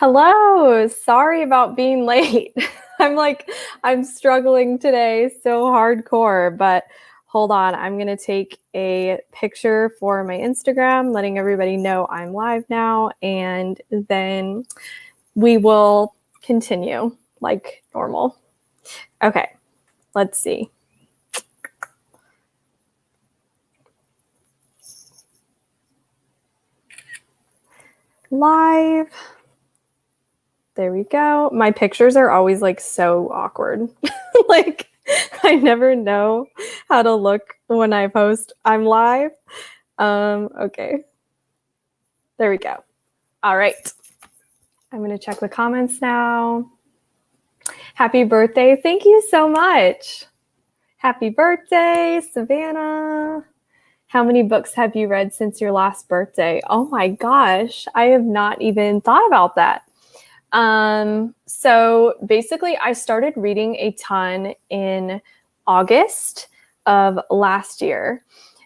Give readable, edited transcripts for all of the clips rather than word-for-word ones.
Hello. Sorry about being late. I'm struggling today so hardcore, but hold on. I'm going to take a picture for my Instagram, letting everybody know I'm live now, and then we will continue like normal. Okay, let's see. Live. There we go. My pictures are always like so awkward. Like I never know how to look when I post I'm live. Okay. There we go. All right. I'm going to check the comments now. Happy birthday. Thank you so much. Happy birthday, Savannah. How many books have you read since your last birthday? Oh my gosh, I have not even thought about that. So basically I started reading a ton in August of last year.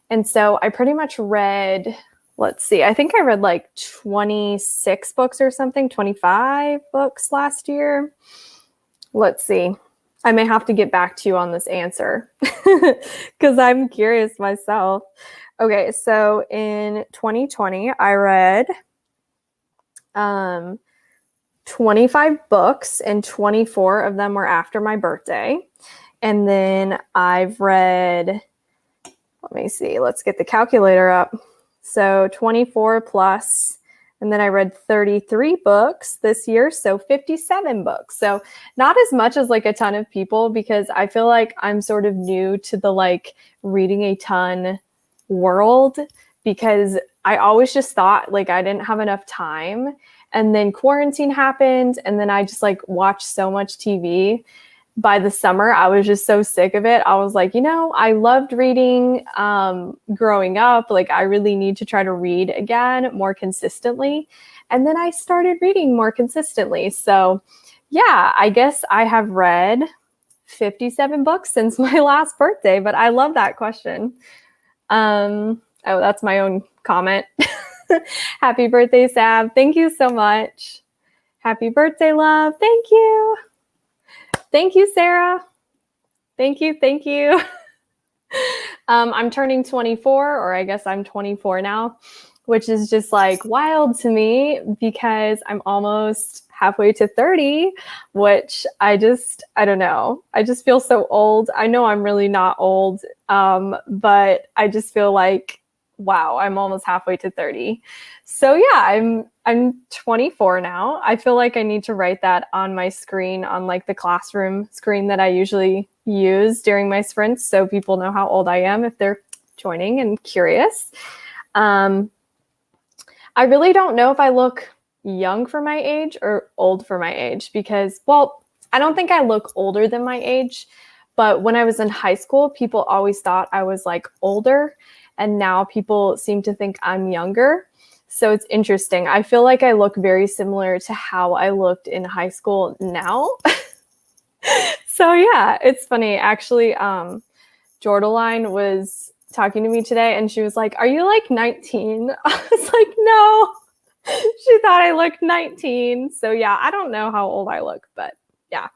And so I pretty much read, let's see, I think I read like 26 books or something, 25 books last year. Let's see. I may have to get back to you on this answer because I'm curious myself. Okay, so in 2020, I read 25 books, and 24 of them were after my birthday. And then I've read, let me see, let's get the calculator up. So 24 plus, and then I read 33 books this year, so 57 books. So not as much as like a ton of people, because I feel like I'm sort of new to the like reading a ton world, because I always just thought like I didn't have enough time. And then quarantine happened, and then I just like watched so much TV. By the summer, I was just so sick of it. I was like, I loved reading growing up. Like, I really need to try to read again more consistently. And then I started reading more consistently. So yeah, I guess I have read 57 books since my last birthday, but I love that question. Oh, that's my own comment. Happy birthday, Sab. Thank you so much. Happy birthday, love. Thank you. Thank you, Sarah. Thank you. Thank you. I'm turning 24, or I guess I'm 24 now, which is just like wild to me because I'm almost halfway to 30, which I don't know. I just feel so old. I know I'm really not old, but I just feel like, wow, I'm almost halfway to 30. So yeah, I'm 24 now. I feel like I need to write that on my screen, on like the classroom screen that I usually use during my sprints, so people know how old I am if they're joining and curious. I really don't know if I look young for my age or old for my age, because, well, I don't think I look older than my age, but when I was in high school, people always thought I was like older. And now people seem to think I'm younger. So it's interesting. I feel like I look very similar to how I looked in high school now. So yeah, it's funny. Actually, Jordaline was talking to me today and she was like, "Are you like 19? I was like, "No." She thought I looked 19. So yeah, I don't know how old I look, but yeah.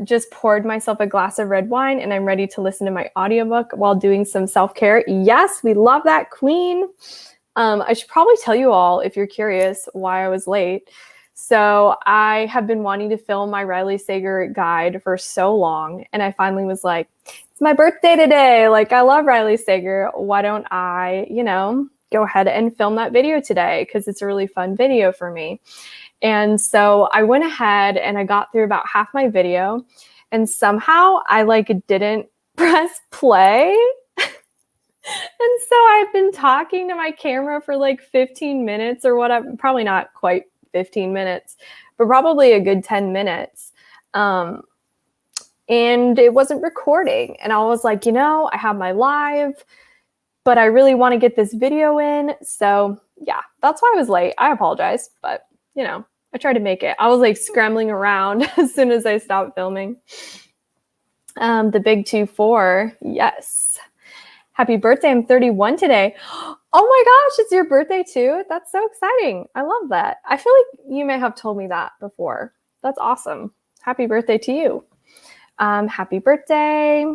Just poured myself a glass of red wine and I'm ready to listen to my audiobook while doing some self-care. Yes, we love that, Queen. I should probably tell you all, if you're curious, why I was late. So I have been wanting to film my Riley Sager guide for so long, and I finally was like, it's my birthday today. Like, I love Riley Sager. Why don't I, go ahead and film that video today? Because it's a really fun video for me. And so I went ahead and I got through about half my video, and somehow I didn't press play. And so I've been talking to my camera for like 15 minutes or whatever, probably not quite 15 minutes, but probably a good 10 minutes. And it wasn't recording. And I was like, I have my live, but I really want to get this video in. So yeah, that's why I was late. I apologize, but I tried to make it. I was like scrambling around as soon as I stopped filming. The big 2-4. Yes. Happy birthday. I'm 31 today. Oh my gosh, it's your birthday too? That's so exciting. I love that. I feel like you may have told me that before. That's awesome. Happy birthday to you. Happy birthday.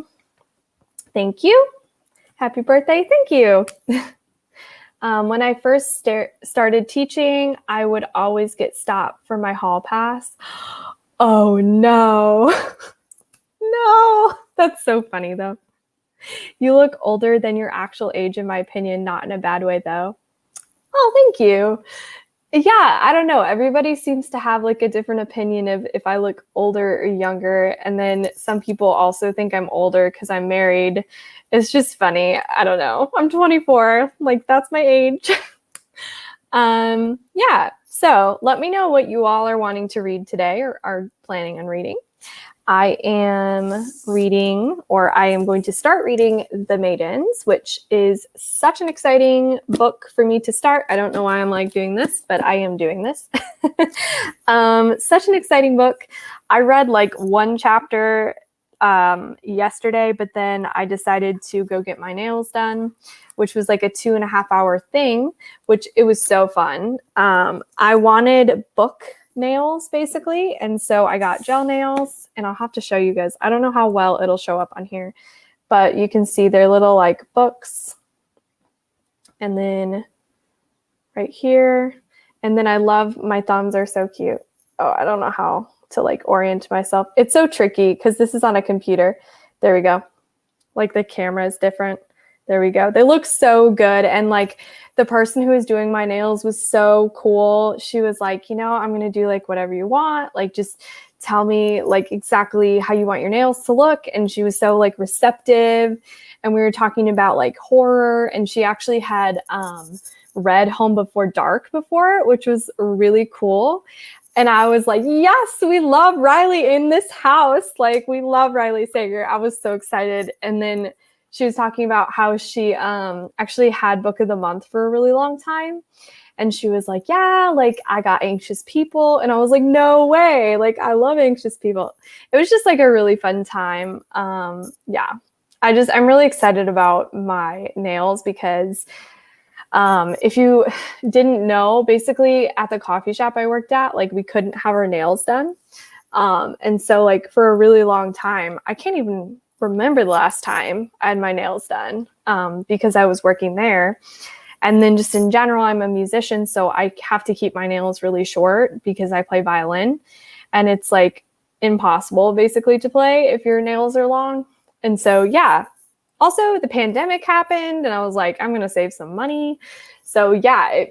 Thank you. Happy birthday. Thank you. When I first started teaching, I would always get stopped for my hall pass. Oh no. No. That's so funny though. You look older than your actual age, in my opinion, not in a bad way though. Oh, thank you. Yeah, I don't know. Everybody seems to have like a different opinion of if I look older or younger. And then some people also think I'm older because I'm married. It's just funny. I don't know. I'm 24. Like, that's my age. Yeah. So let me know what you all are wanting to read today or are planning on reading. I am reading, or I am going to start reading The Maidens, which is such an exciting book for me to start. I don't know why I'm like doing this, but I am doing this. Such an exciting book. I read like one chapter yesterday, but then I decided to go get my nails done, which was like a 2.5 hour thing, which it was so fun. I wanted book nails basically, and so I got gel nails, and I'll have to show you guys. I don't know how well it'll show up on here, but you can see they're little like books, and then right here, and then I love, my thumbs are so cute. Oh, I don't know how to like orient myself. It's so tricky because this is on a computer. There we go. Like the camera is different. There we go. They look so good. And like the person who was doing my nails was so cool. She was like, you know, I'm going to do like whatever you want. Like, just tell me like exactly how you want your nails to look. And she was so like receptive. And we were talking about like horror. And she actually had read Home Before Dark before, which was really cool. And I was like, yes, we love Riley in this house. Like, we love Riley Sager. I was so excited. And then she was talking about how she actually had Book of the Month for a really long time. And she was like, yeah, like I got Anxious People. And I was like, no way. Like, I love Anxious People. It was just like a really fun time. Yeah, I'm really excited about my nails because if you didn't know, basically at the coffee shop I worked at, like we couldn't have our nails done. And so like for a really long time, I can't even remember the last time I had my nails done because I was working there. And then just in general, I'm a musician, so I have to keep my nails really short because I play violin. And it's like impossible basically to play if your nails are long. And so, yeah. Also, the pandemic happened and I was like, I'm going to save some money. So yeah,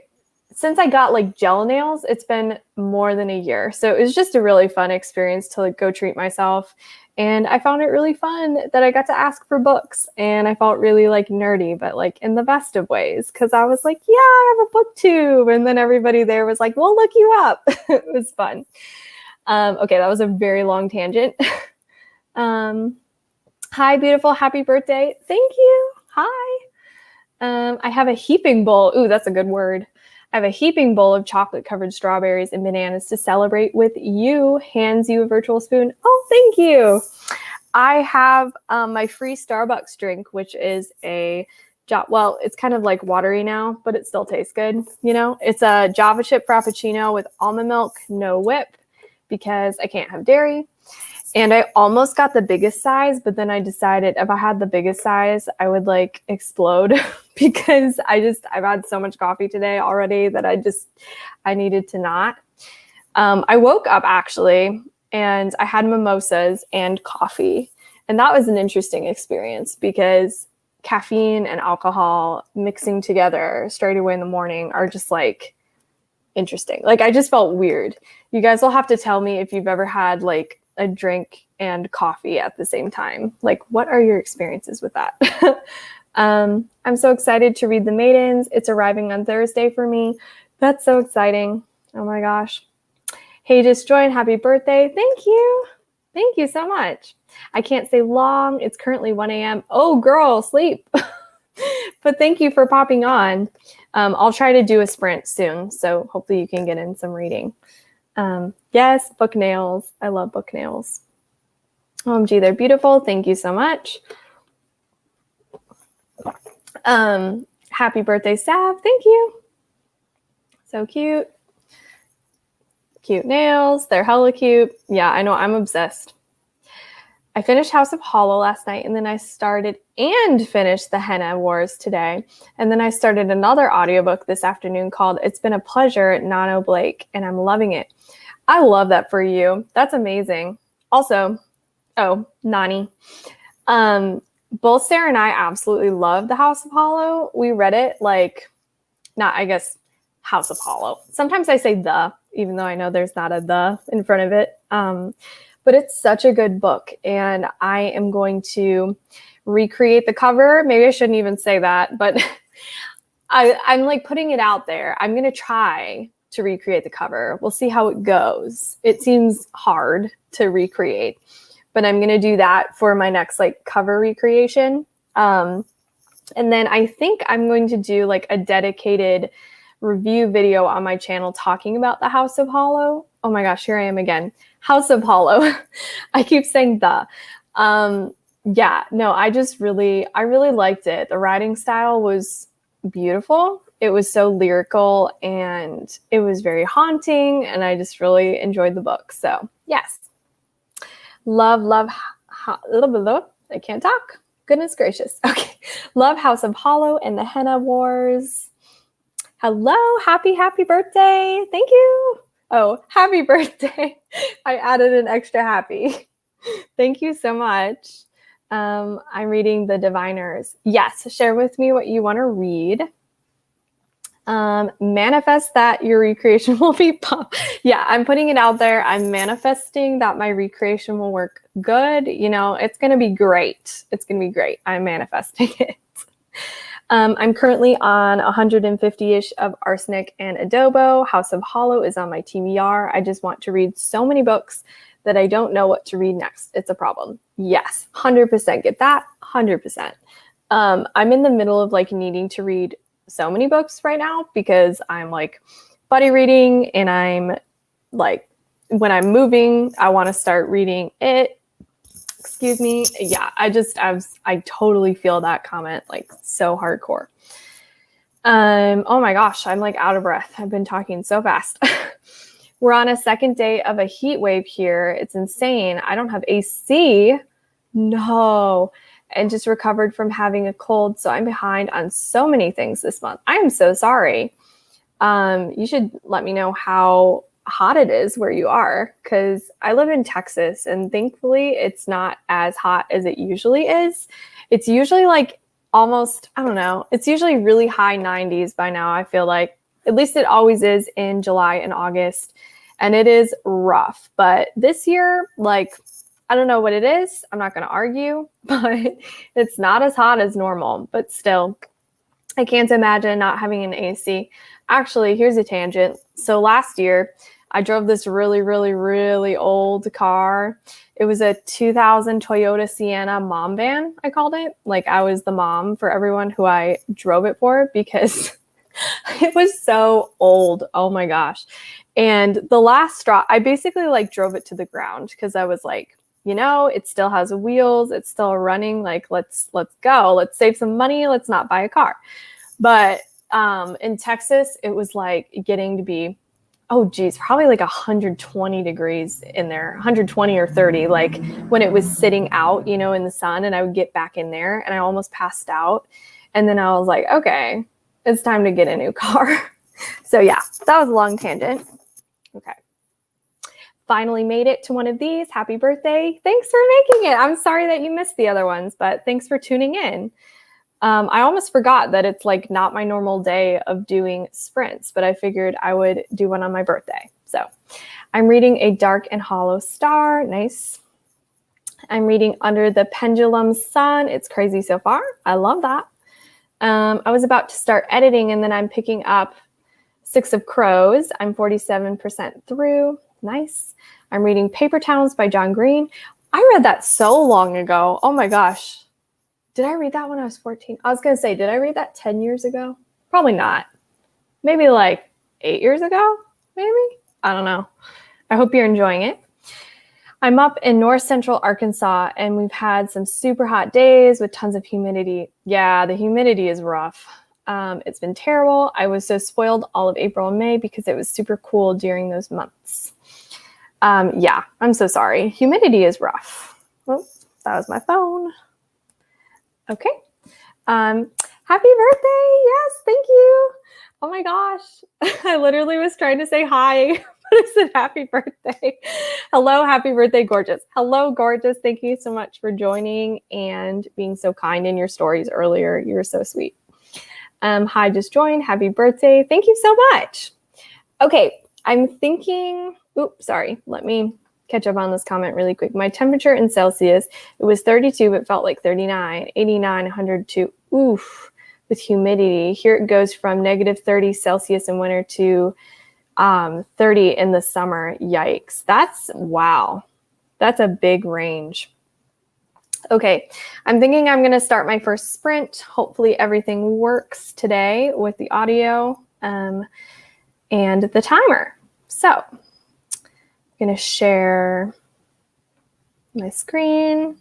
since I got like gel nails, it's been more than a year. So it was just a really fun experience to like go treat myself. And I found it really fun that I got to ask for books, and I felt really like nerdy, but like in the best of ways. Cause I was like, yeah, I have a booktube. And then everybody there was like, we'll look you up. It was fun. Okay. That was a very long tangent. Hi, beautiful. Happy birthday. Thank you. Hi. I have a heaping bowl. Ooh, that's a good word. I have a heaping bowl of chocolate-covered strawberries and bananas to celebrate with you. Hands you a virtual spoon. Oh, thank you. I have my free Starbucks drink, which is well, it's kind of like watery now, but it still tastes good. You know, it's a Java chip Frappuccino with almond milk, no whip, because I can't have dairy. And I almost got the biggest size, but then I decided if I had the biggest size, I would like explode because I've had so much coffee today already that I needed to not. I woke up actually and I had mimosas and coffee. And that was an interesting experience because caffeine and alcohol mixing together straight away in the morning are just like interesting. Like, I just felt weird. You guys will have to tell me if you've ever had like a drink and coffee at the same time. Like, what are your experiences with that? I'm so excited to read The Maidens. It's arriving on Thursday for me. That's so exciting. Oh my gosh. Hey, just joined. Happy birthday. Thank you. Thank you so much. I can't stay long. It's currently 1 a.m. Oh, girl, sleep. But thank you for popping on. I'll try to do a sprint soon, so hopefully you can get in some reading. Yes, book nails. I love book nails. OMG, they're beautiful. Thank you so much. Happy birthday, Sav. Thank you. So cute. Cute nails. They're hella cute. Yeah, I know. I'm obsessed. I finished House of Hollow last night, and then I started and finished the Henna Wars today. And then I started another audiobook this afternoon called It's Been a Pleasure, Nano Blake, and I'm loving it. I love that for you. That's amazing. Also, Nani. Both Sarah and I absolutely love the House of Hollow. We read it House of Hollow. Sometimes I say the, even though I know there's not a the in front of it. But it's such a good book, and I am going to recreate the cover. Maybe I shouldn't even say that, but I'm like putting it out there. I'm going to try to recreate the cover. We'll see how it goes. It seems hard to recreate, but I'm going to do that for my next like cover recreation. And then I think I'm going to do like a dedicated review video on my channel talking about the House of Hollow. Oh my gosh, here I am again. House of Hollow. I keep saying the. I really liked it. The writing style was beautiful. It was so lyrical and it was very haunting, and I just really enjoyed the book. So yes. Love, I can't talk. Goodness gracious. Okay. Love House of Hollow and the Henna Wars. Hello, happy birthday. Thank you. Oh, happy birthday. I added an extra happy. Thank you so much. I'm reading The Diviners. Yes, share with me what you want to read. Manifest that your recreation will be pop. Yeah, I'm putting it out there. I'm manifesting that my recreation will work good. You know, it's going to be great. It's going to be great. I'm manifesting it. I'm currently on 150-ish of Arsenic and Adobo. House of Hollow is on my TBR. I just want to read so many books that I don't know what to read next. It's a problem. Yes, 100% get that, 100%. I'm in the middle of like needing to read so many books right now because I'm like buddy reading, and I'm like, when I'm moving, I want to start reading it. Excuse me. Yeah, I totally feel that comment, like so hardcore. Oh my gosh, I'm like out of breath. I've been talking so fast. We're on a second day of a heat wave here. It's insane. I don't have AC. No. And just recovered from having a cold. So I'm behind on so many things this month. I am so sorry. You should let me know how hot it is where you are, because I live in Texas and thankfully it's not as hot as it usually is. It's usually like almost, I don't know, it's usually really high 90s by now. I feel like at least it always is in July and August, and it is rough. But this year, like, I don't know what it is. I'm not going to argue, but it's not as hot as normal. But still, I can't imagine not having an AC. Actually, here's a tangent. So last year, I drove this really, really, really old car. It was a 2000 Toyota Sienna mom van, I called it. Like, I was the mom for everyone who I drove it for because it was so old. Oh my gosh. And the last straw, I basically like drove it to the ground because I was like, you know, it still has wheels. It's still running. Like, let's go. Let's save some money. Let's not buy a car. But in Texas, it was like getting to be, probably like 120 degrees in there, 120 or 30, like when it was sitting out, you know, in the sun, and I would get back in there and I almost passed out. And then I was like, okay, it's time to get a new car. So yeah, that was a long tangent. Okay. Finally made it to one of these. Happy birthday. Thanks for making it. I'm sorry that you missed the other ones, but thanks for tuning in. I almost forgot that it's like not my normal day of doing sprints, but I figured I would do one on my birthday. So I'm reading A Dark and Hollow Star. Nice. I'm reading Under the Pendulum Sun. It's crazy so far. I love that. I was about to start editing, and then I'm picking up Six of Crows. I'm 47% through. Nice. I'm reading Paper Towns by John Green. I read that so long ago. Oh my gosh. Did I read that when I was 14? I was going to say, did I read that 10 years ago? Probably not. Maybe like 8 years ago, maybe? I don't know. I hope you're enjoying it. I'm up in north central Arkansas, and we've had some super hot days with tons of humidity. Yeah, the humidity is rough. It's been terrible. I was so spoiled all of April and May because it was super cool during those months. Yeah, I'm so sorry. Humidity is rough. Oh, that was my phone. Okay. Happy birthday. Yes, thank you. Oh my gosh. I literally was trying to say hi, but I said happy birthday. Hello, happy birthday, gorgeous. Hello, gorgeous. Thank you so much for joining and being so kind in your stories earlier. You were so sweet. Hi, just joined. Happy birthday. Thank you so much. Okay, I'm thinking, oops, sorry. Let me catch up on this comment really quick. My temperature in Celsius, it was 32, but felt like 39, 89, 102. Oof, with humidity. Here it goes from negative 30 Celsius in winter to 30 in the summer. Yikes. That's, wow. That's a big range. Okay, I'm thinking I'm going to start my first sprint. Hopefully everything works today with the audio and the timer. So I'm going to share my screen.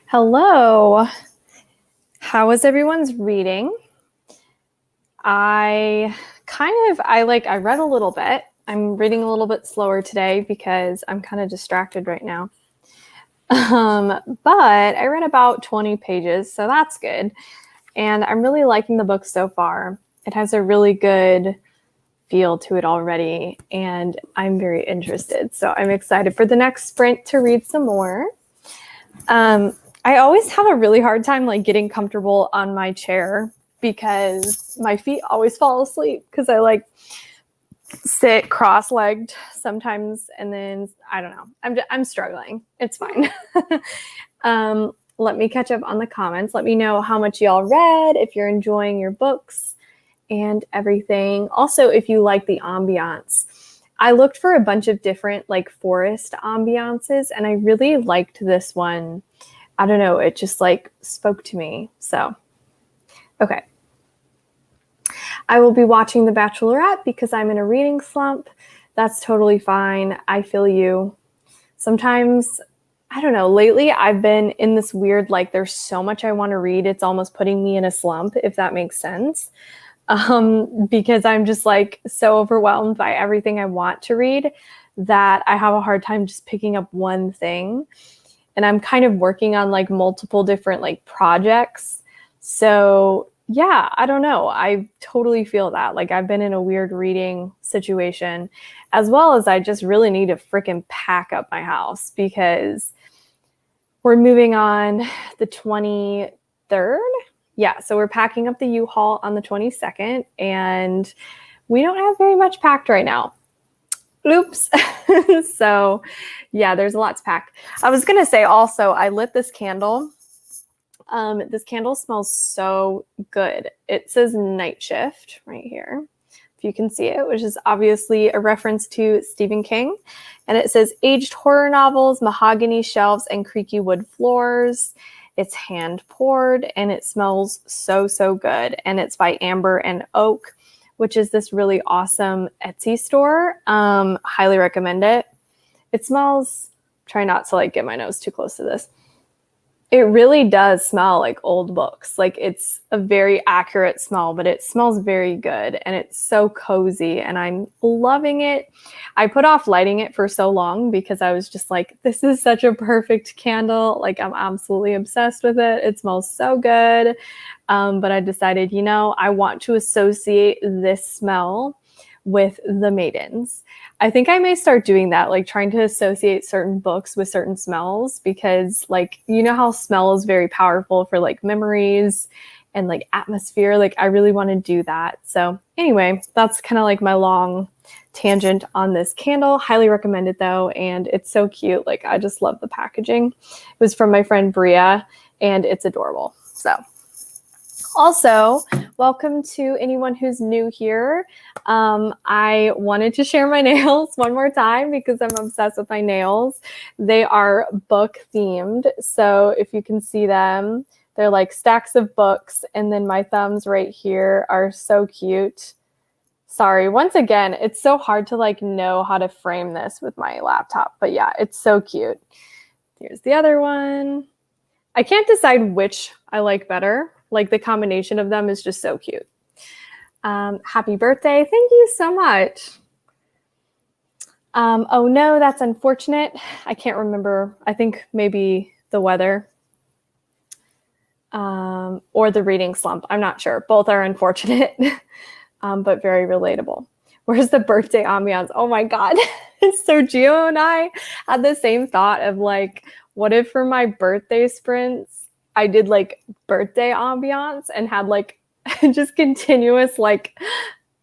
Hello. How was everyone's reading? I read a little bit. I'm reading a little bit slower today because I'm kind of distracted right now. But I read about 20 pages, so that's good. And I'm really liking the book so far. It has a really good feel to it already, and I'm very interested. So I'm excited for the next sprint to read some more. I always have a really hard time like getting comfortable on my chair because my feet always fall asleep because I like sit cross-legged sometimes, and then I don't know. I'm struggling. It's fine. Let me catch up on the comments. Let me know how much y'all read, if you're enjoying your books and everything. Also, if you like the ambiance. I looked for a bunch of different like forest ambiances, and I really liked this one. I don't know, it just like spoke to me. So, okay. I will be watching The Bachelorette because I'm in a reading slump. That's totally fine. I feel you. Sometimes, I don't know, lately I've been in this weird, like there's so much I want to read. It's almost putting me in a slump, if that makes sense. Because I'm just like so overwhelmed by everything I want to read that I have a hard time just picking up one thing. And I'm kind of working on like multiple different like projects. So yeah, I don't know. I totally feel that. Like I've been in a weird reading situation, as well as I just really need to freaking pack up my house because we're moving on the 23rd. Yeah, so we're packing up the U-Haul on the 22nd, and we don't have very much packed right now. Oops. So yeah, there's a lot to pack. I was going to say also, I lit this candle. This candle smells so good. It says Night Shift right here, if you can see it, which is obviously a reference to Stephen King. And it says aged horror novels, mahogany shelves, and creaky wood floors. It's hand poured and it smells so, so good. And it's by Amber and Oak, which is this really awesome Etsy store. Highly recommend it. It smells, try not to like get my nose too close to this. It really does smell like old books. Like it's a very accurate smell, but it smells very good and it's so cozy and I'm loving it. I put off lighting it for so long because I was just like, this is such a perfect candle. Like I'm absolutely obsessed with it. It smells so good. But I decided, you know, I want to associate this smell with the Maidens. I think I may start doing that, like trying to associate certain books with certain smells because like, you know how smell is very powerful for like memories and like atmosphere. Like I really want to do that. So anyway, that's kind of like my long tangent on this candle. Highly recommend it though. And it's so cute. Like I just love the packaging. It was from my friend Bria and it's adorable. So also, welcome to anyone who's new here. I wanted to share my nails one more time because I'm obsessed with my nails. They are book themed. So if you can see them, they're like stacks of books. And then my thumbs right here are so cute. Sorry, once again, it's so hard to like know how to frame this with my laptop. But yeah, it's so cute. Here's the other one. I can't decide which I like better. Like the combination of them is just so cute. Happy birthday. Thank you so much. Oh no, that's unfortunate. I can't remember. I think maybe the weather or the reading slump. I'm not sure. Both are unfortunate, but very relatable. Where's the birthday ambiance? Oh my God. So Gio and I had the same thought of like, what if for my birthday sprints, I did like birthday ambiance and had like just continuous like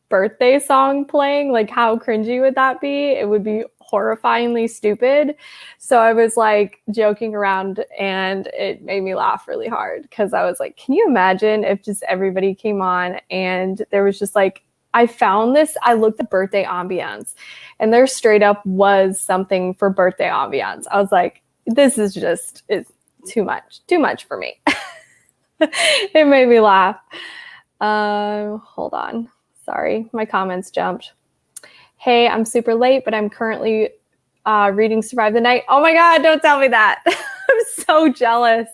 birthday song playing. Like how cringy would that be? It would be horrifyingly stupid. So I was like joking around and it made me laugh really hard because I was like, can you imagine if just everybody came on and there was just like, I found this, I looked at birthday ambiance and there straight up was something for birthday ambiance. I was like, this is just, it's too much for me. It made me laugh. Hold on. Sorry, my comments jumped. Hey, I'm super late, but I'm currently reading Survive the Night. Oh my God, don't tell me that. I'm so jealous.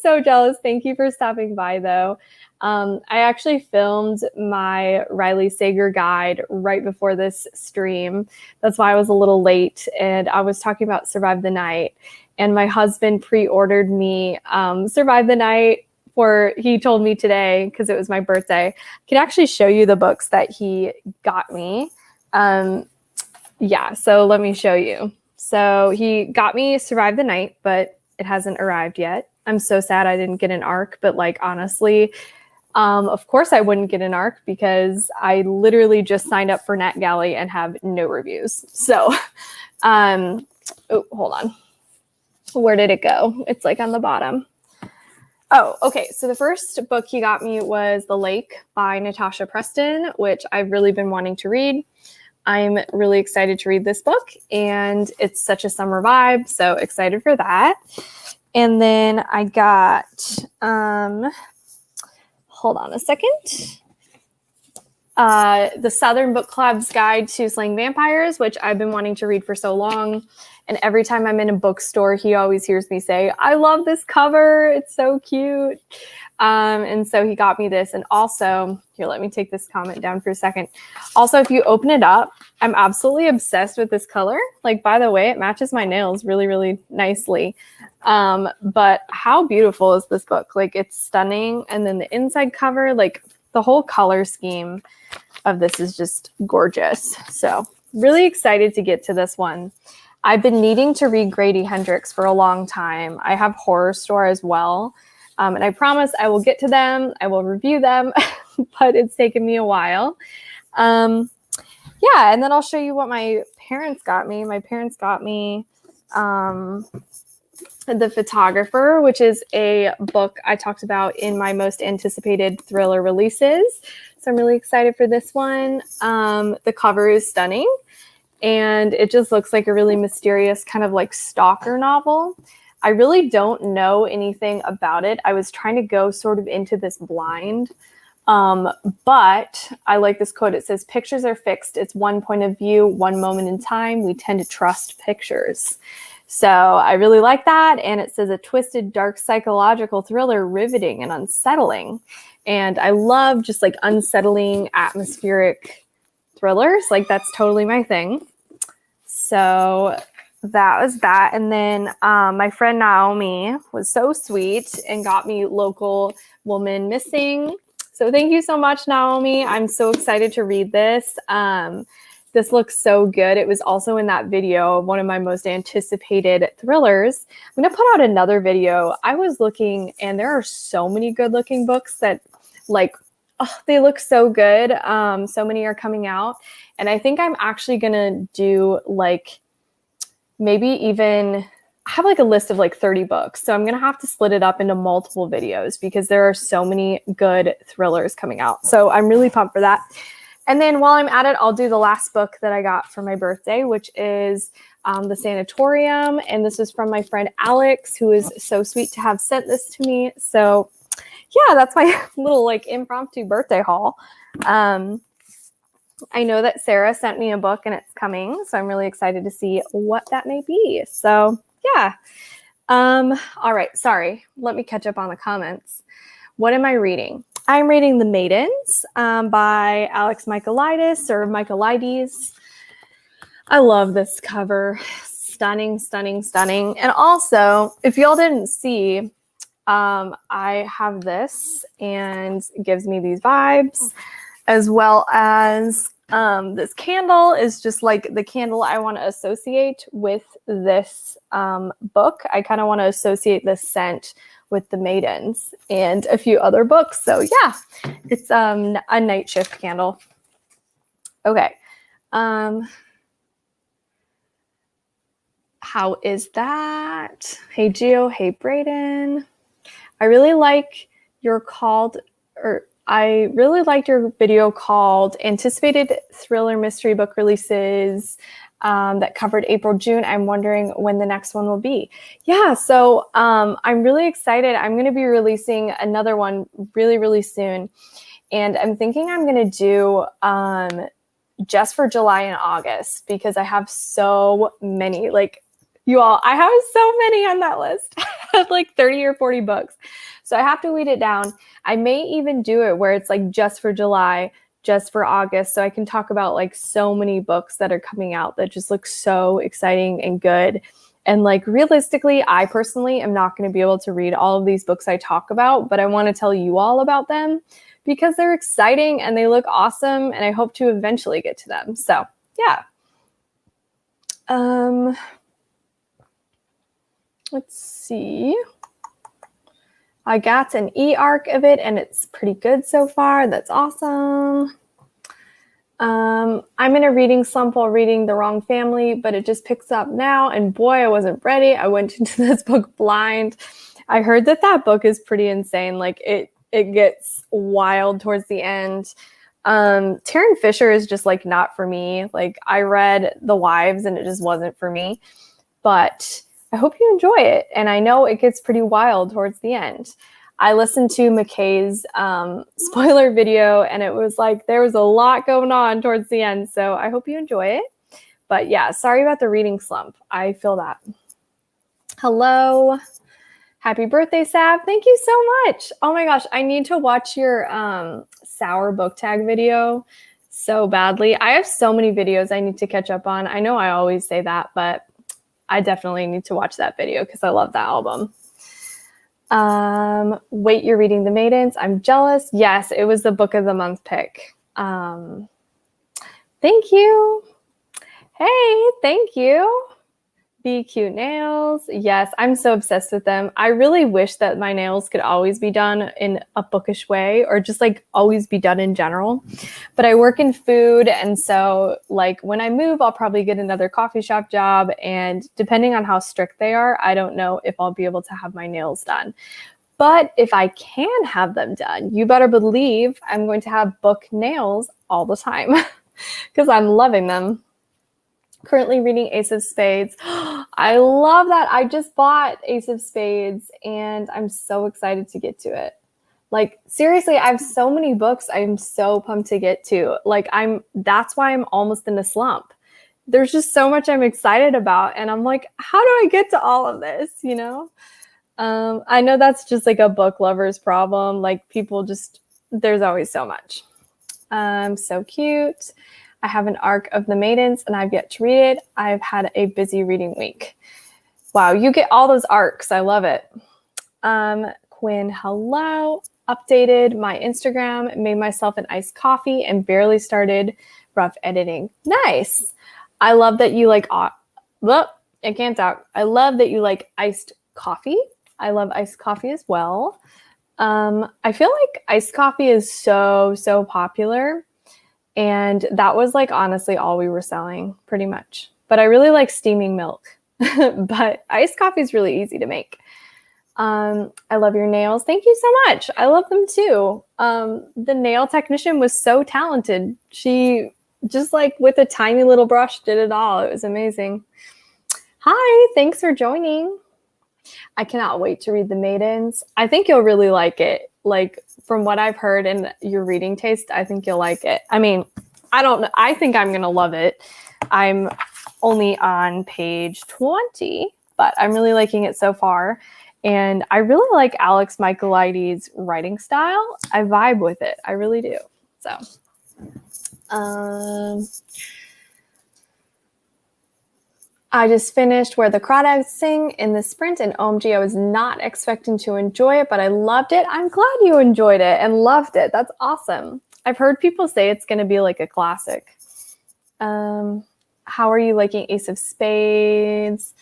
so jealous. Thank you for stopping by, though. I actually filmed my Riley Sager guide right before this stream. That's why I was a little late, and I was talking about Survive the Night. And my husband pre-ordered me Survive the Night he told me today, because it was my birthday. I can actually show you the books that he got me. Yeah, so let me show you. So he got me Survive the Night, but it hasn't arrived yet. I'm so sad I didn't get an ARC, but like honestly, of course I wouldn't get an ARC because I literally just signed up for NetGalley and have no reviews. So, oh, hold on. Where did it go? It's like on the bottom. Oh, okay. So the first book he got me was The Lake by Natasha Preston, which I've really been wanting to read. I'm really excited to read this book, and it's such a summer vibe, so excited for that. And then I got, hold on a second, the Southern Book Club's Guide to Slaying Vampires, which I've been wanting to read for so long. And every time I'm in a bookstore, he always hears me say, I love this cover. It's so cute. And so he got me this. And also, here, let me take this comment down for a second. Also, if you open it up, I'm absolutely obsessed with this color. Like, by the way, it matches my nails really, really nicely. But how beautiful is this book? Like, it's stunning. And then the inside cover, like the whole color scheme of this is just gorgeous. So really excited to get to this one. I've been needing to read Grady Hendrix for a long time. I have Horror Store as well. And I promise I will get to them. I will review them, but it's taken me a while. Yeah, and then I'll show you what my parents got me. My parents got me The Photographer, which is a book I talked about in my most anticipated thriller releases. So I'm really excited for this one. The cover is stunning, and it just looks like a really mysterious kind of like stalker novel. I really don't know anything about it. I was trying to go sort of into this blind, but I like this quote. It says, pictures are fixed. It's one point of view, one moment in time. We tend to trust pictures. So I really like that. And it says a twisted, dark psychological thriller, riveting and unsettling. And I love just like unsettling atmospheric thrillers. Like that's totally my thing. So that was that. And then my friend Naomi was so sweet and got me Local Woman Missing. So thank you so much, Naomi. I'm so excited to read this. This looks so good. It was also in that video, one of my most anticipated thrillers. I'm going to put out another video. I was looking, and there are so many good looking books that like, oh, they look so good. So many are coming out. And I think I'm actually going to do like, maybe even I have like a list of like 30 books. So I'm going to have to split it up into multiple videos because there are so many good thrillers coming out. So I'm really pumped for that. And then while I'm at it, I'll do the last book that I got for my birthday, which is The Sanatorium. And this is from my friend Alex, who is so sweet to have sent this to me. So yeah, that's my little like impromptu birthday haul. I know that Sarah sent me a book and it's coming, so I'm really excited to see what that may be. So yeah. All right. Sorry. Let me catch up on the comments. What am I reading? I'm reading The Maidens by Alex Michaelides or Michaelides. I love this cover. Stunning, stunning, stunning. And also, if y'all didn't see, I have this and it gives me these vibes, as well as this candle is just like the candle I want to associate with this book. I kind of want to associate this scent with The Maidens and a few other books. So yeah, it's a night shift candle. Okay. How is that? Hey, Gio. Hey, Brayden. I really like I really liked your video called Anticipated Thriller Mystery Book Releases that covered April, June. I'm wondering when the next one will be. Yeah, so I'm really excited. I'm going to be releasing another one really, really soon. And I'm thinking I'm going to do just for July and August because I have so many, like, You all, I have so many on that list. I have like 30 or 40 books. So I have to weed it down. I may even do it where it's like just for July, just for August. So I can talk about like so many books that are coming out that just look so exciting and good. And like realistically, I personally am not going to be able to read all of these books I talk about, but I want to tell you all about them because they're exciting and they look awesome. And I hope to eventually get to them. So yeah. Let's see. I got an e-arc of it and it's pretty good so far. That's awesome. I'm in a reading slump while reading The Wrong Family, but it just picks up now. And boy, I wasn't ready. I went into this book blind. I heard that book is pretty insane. Like it gets wild towards the end. Taryn Fisher is just like not for me. Like I read The Wives and it just wasn't for me. But I hope you enjoy it. And I know it gets pretty wild towards the end. I listened to McKay's spoiler video and it was like there was a lot going on towards the end. So I hope you enjoy it. But yeah, sorry about the reading slump. I feel that. Hello. Happy birthday, Sav. Thank you so much. Oh my gosh, I need to watch your sour book tag video so badly. I have so many videos I need to catch up on. I know I always say that, but I definitely need to watch that video because I love that album. Wait, you're reading The Maidens. I'm jealous. Yes, it was the book of the month pick. Thank you. Hey, thank you. Be Cute Nails. Yes, I'm so obsessed with them. I really wish that my nails could always be done in a bookish way or just like always be done in general. But I work in food. And so like when I move, I'll probably get another coffee shop job. And depending on how strict they are, I don't know if I'll be able to have my nails done. But if I can have them done, you better believe I'm going to have book nails all the time because I'm loving them. Currently reading Ace of Spades. I love that. I just bought Ace of Spades and I'm so excited to get to it. Like seriously, I have so many books I'm so pumped to get to. Like that's why I'm almost in a slump. There's just so much I'm excited about and I'm like, how do I get to all of this, you know? I know that's just like a book lover's problem. Like people just, there's always so much. So cute. I have an arc of The Maidens and I've yet to read it. I've had a busy reading week. Wow, you get all those arcs. I love it. Quinn, hello. Updated my Instagram, made myself an iced coffee and barely started rough editing. Nice. I love that you like, I can't talk. I love that you like iced coffee. I love iced coffee as well. I feel like iced coffee is so popular. And that was like honestly all we were selling pretty much. But I really like steaming milk. But iced coffee is really easy to make. I love your nails. Thank you so much. I love them too. The nail technician was so talented. She just like with a tiny little brush did it all. It was amazing. Hi, thanks for joining. I cannot wait to read The Maidens. I think you'll really like it. Like from what I've heard and your reading taste, I think you'll like it. I mean, I don't know. I think I'm going to love it. I'm only on page 20, but I'm really liking it so far. And I really like Alex Michaelides' writing style. I vibe with it. I really do. So, I just finished Where the Crawdads Sing in the sprint, and OMG, I was not expecting to enjoy it, but I loved it. I'm glad you enjoyed it and loved it. That's awesome. I've heard people say it's going to be like a classic. How are you liking Ace of Spades?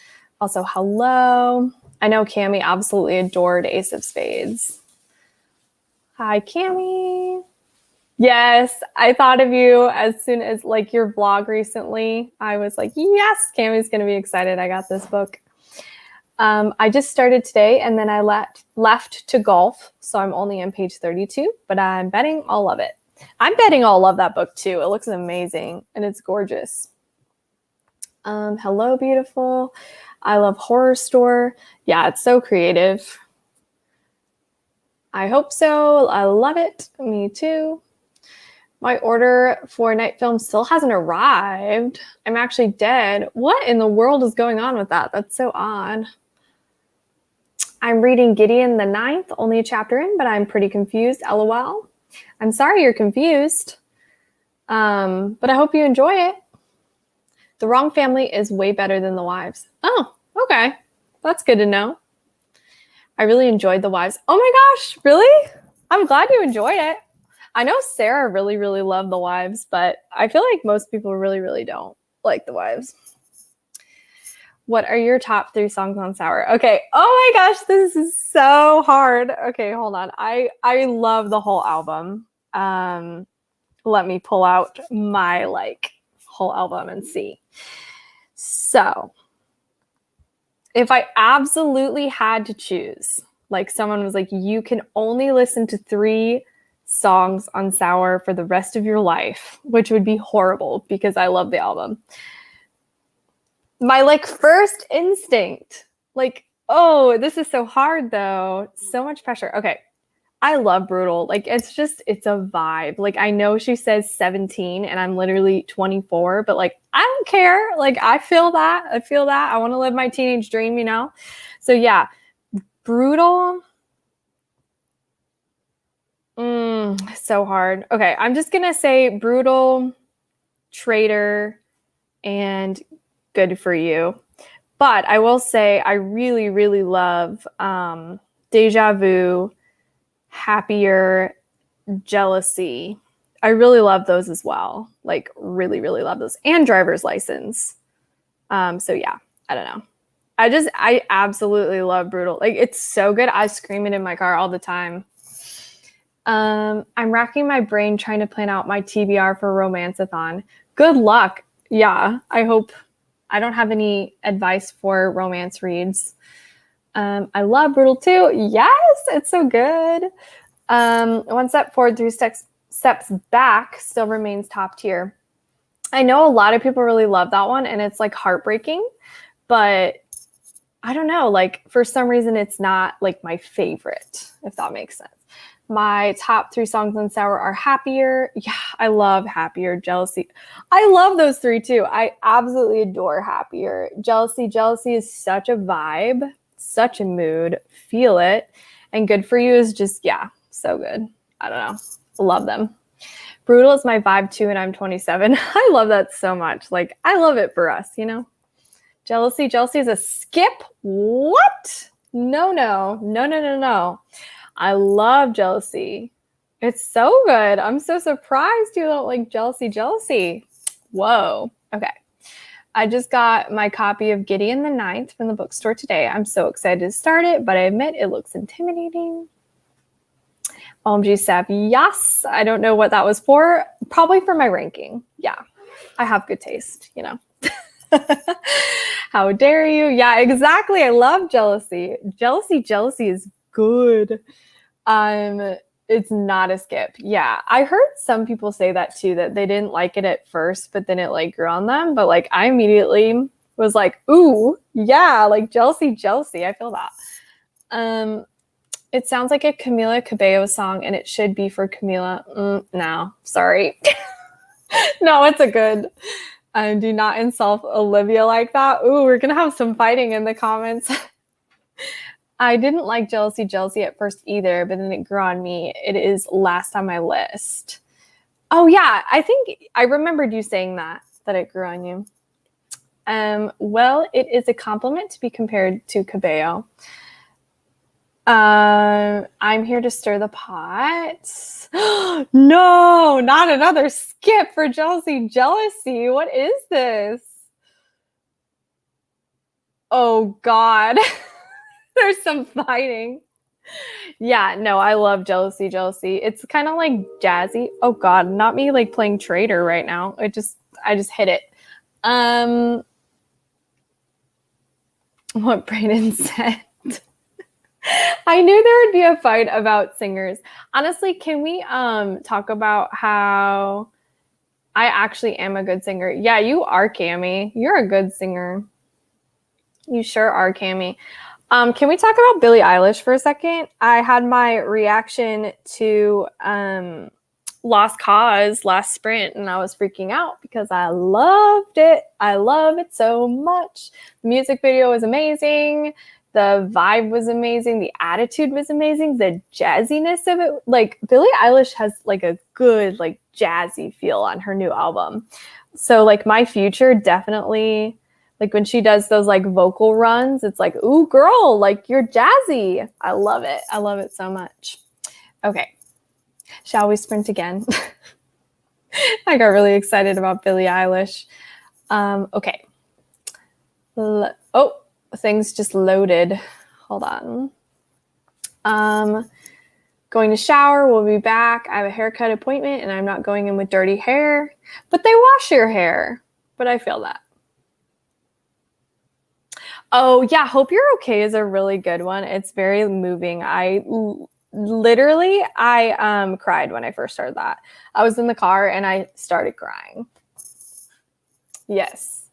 Also, hello. I know Cami absolutely adored Ace of Spades. Hi, Cami. Yes, I thought of you as soon as like your vlog recently. I was like, yes, Cammy's going to be excited. I got this book. I just started today and then I left to golf. So I'm only on page 32, but I'm betting I'll love it. I'm betting I'll love that book too. It looks amazing and it's gorgeous. Hello, beautiful. I love Horror Store. Yeah, it's so creative. I hope so. I love it. Me too. My order for Night Film still hasn't arrived. I'm actually dead. What in the world is going on with that? That's so odd. I'm reading Gideon the Ninth, only a chapter in, but I'm pretty confused. LOL. I'm sorry you're confused. But I hope you enjoy it. The Wrong Family is way better than The Wives. Oh, okay. That's good to know. I really enjoyed The Wives. Oh my gosh, really? I'm glad you enjoyed it. I know Sarah really, really loved The Wives, but I feel like most people really, really don't like The Wives. What are your top 3 songs on Sour? Okay. Oh my gosh, this is so hard. Okay, hold on. I love the whole album. Let me pull out my whole album and see. So, if I absolutely had to choose, like someone was like, you can only listen to 3 songs on Sour for the rest of your life, which would be horrible because I love the album. My first instinct, oh, this is so hard though. So much pressure. Okay. I love Brutal. It's a vibe. I know she says 17 and I'm literally 24, but I don't care. I feel that. I want to live my teenage dream, you know? So yeah, Brutal. So hard. Okay. I'm just going to say Brutal, Traitor, and Good for You. But I will say I really, really love Deja Vu, Happier, Jealousy. I really love those as well. Really, really love those. And Driver's License. So yeah, I don't know. I absolutely love Brutal. It's so good. I scream it in my car all the time. I'm racking my brain trying to plan out my TBR for Romanceathon. Good luck. Yeah, I hope. I don't have any advice for romance reads. I love Brutal too. Yes, it's so good. 1 step forward, 3 steps back still remains top tier. I know a lot of people really love that one, and it's heartbreaking, but I don't know. For some reason, it's not my favorite, if that makes sense. My top 3 songs on Sour are Happier. Yeah, I love Happier. Jealousy. I love those 3 too. I absolutely adore Happier. Jealousy is such a vibe, such a mood. Feel it. And Good for You is just, yeah, so good. I don't know. Love them. Brutal is my vibe too, and I'm 27. I love that so much. I love it for us, you know? Jealousy is a skip. What? No. I love Jealousy. It's so good. I'm so surprised you don't like Jealousy. Whoa. Okay. I just got my copy of Gideon the Ninth from the bookstore today. I'm so excited to start it, but I admit it looks intimidating. OMG Seb. Yes. I don't know what that was for. Probably for my ranking. Yeah. I have good taste, you know. How dare you? Yeah, exactly. I love Jealousy. Jealousy is good. It's not a skip. Yeah, I heard some people say that too, that they didn't like it at first, but then it grew on them. But I immediately was ooh, yeah, Jealousy. I feel that. It sounds like a Camila Cabello song, and it should be for Camila. No, sorry. No, it's a good. Do not insult Olivia like that. Ooh, we're gonna have some fighting in the comments. I didn't like Jealousy at first either, but then it grew on me. It is last on my list. Oh yeah, I think I remembered you saying that it grew on you. Well, it is a compliment to be compared to Cabello. I'm here to stir the pot. No, not another skip for Jealousy. What is this? Oh God. There's some fighting. Yeah, no, I love Jealousy. It's kind of jazzy. Oh God, not me playing Traitor right now. I just hit it. What Brayden said. I knew there would be a fight about singers. Honestly, can we talk about how I actually am a good singer? Yeah, you are, Cami. You're a good singer. You sure are, Cami. Can we talk about Billie Eilish for a second? I had my reaction to Lost Cause last sprint, and I was freaking out because I loved it. I love it so much. The music video was amazing. The vibe was amazing. The attitude was amazing. The jazziness of it. Like, Billie Eilish has like a good, like, jazzy feel on her new album. So like My Future definitely, like when she does those like vocal runs, it's like, ooh, girl, like you're jazzy. I love it. I love it so much. Okay. Shall we sprint again? I got really excited about Billie Eilish. Okay. Oh, things just loaded. Hold on. Going to shower. We'll be back. I have a haircut appointment and I'm not going in with dirty hair, but they wash your hair. But I feel that. Oh yeah, Hope You're Okay is a really good one. It's very moving. I cried when I first heard that. I was in the car and I started crying. Yes.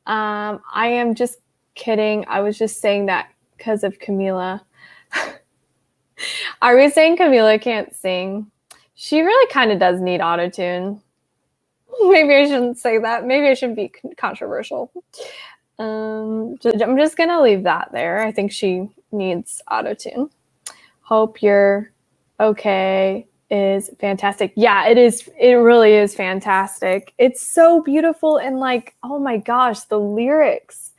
I am just kidding. I was just saying that because of Camila. Are we saying Camila can't sing? She really kind of does need autotune. Maybe I shouldn't say that. Maybe I shouldn't be controversial. I'm just going to leave that there. I think she needs autotune. Hope You're Okay is fantastic. Yeah, it is. It really is fantastic. It's so beautiful. And like, oh my gosh, the lyrics,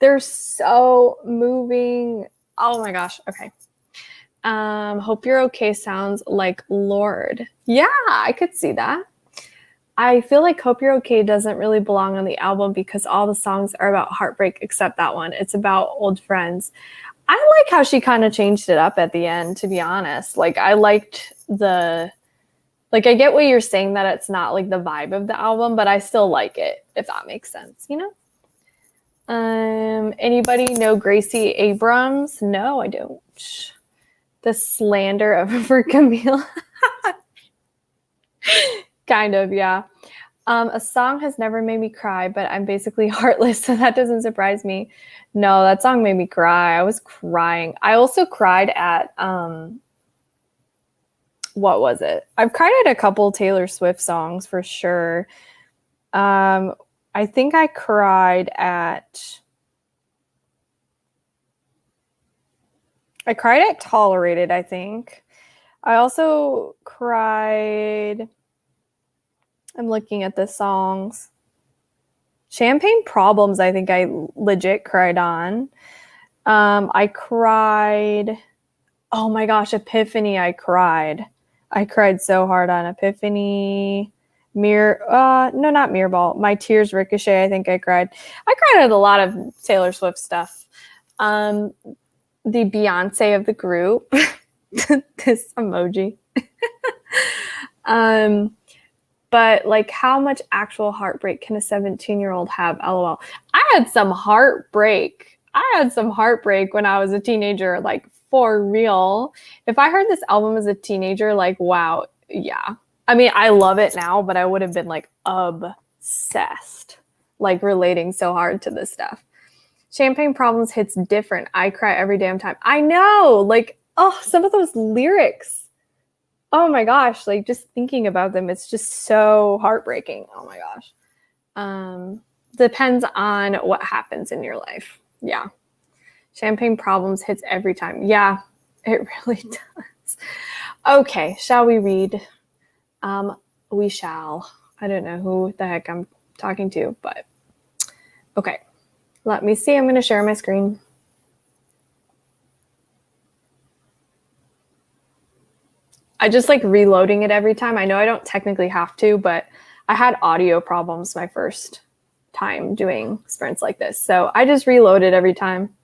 they're so moving. Oh my gosh. Okay. Hope You're Okay sounds like Lorde. Yeah, I could see that. I feel like Hope You're Okay doesn't really belong on the album because all the songs are about heartbreak except that one. It's about old friends. I like how she kind of changed it up at the end, to be honest. Like, I liked I get what you're saying that it's not like the vibe of the album, but I still like it, if that makes sense, you know? Anybody know Gracie Abrams? No, I don't. The slander for Camila. Kind of, yeah. A song has never made me cry, but I'm basically heartless, so that doesn't surprise me. No, that song made me cry. I was crying. I also cried at what was it? I've cried at a couple Taylor Swift songs for sure. I think I cried at Tolerated, I think. I also cried. I'm looking at the songs. Champagne Problems, I think I legit cried on. I cried. Oh my gosh, Epiphany, I cried. I cried so hard on Epiphany. No, not Mirrorball. My Tears Ricochet, I think I cried. I cried at a lot of Taylor Swift stuff. The Beyonce of the group. This emoji. But like, how much actual heartbreak can a 17-year-old have? LOL. I had some heartbreak when I was a teenager, like for real. If I heard this album as a teenager, like, wow, yeah. I mean, I love it now, but I would have been like obsessed, like relating so hard to this stuff. Champagne Problems hits different. I cry every damn time. I know, like, oh, some of those lyrics. Oh my gosh, like just thinking about them, it's just so heartbreaking. Oh my gosh. Depends on what happens in your life. Yeah. Champagne Problems hits every time. Yeah, it really does. Okay, shall we read? We shall. I don't know who the heck I'm talking to, but okay. Let me see. I'm going to share my screen. I just like reloading it every time. I know I don't technically have to, but I had audio problems my first time doing sprints like this. So I just reload it every time.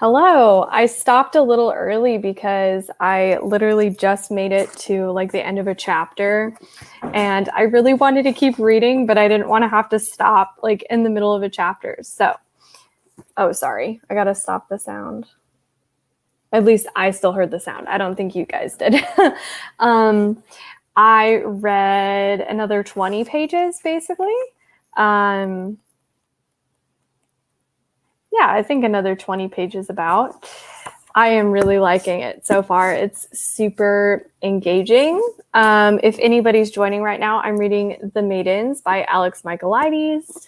Hello. I stopped a little early because I literally just made it to like the end of a chapter and I really wanted to keep reading, but I didn't want to have to stop like in the middle of a chapter. So, oh, sorry. I got to stop the sound. At least I still heard the sound. I don't think you guys did. I read another 20 pages basically. Yeah, I think another 20 pages about. I am really liking it so far. It's super engaging. If anybody's joining right now, I'm reading The Maidens by Alex Michaelides,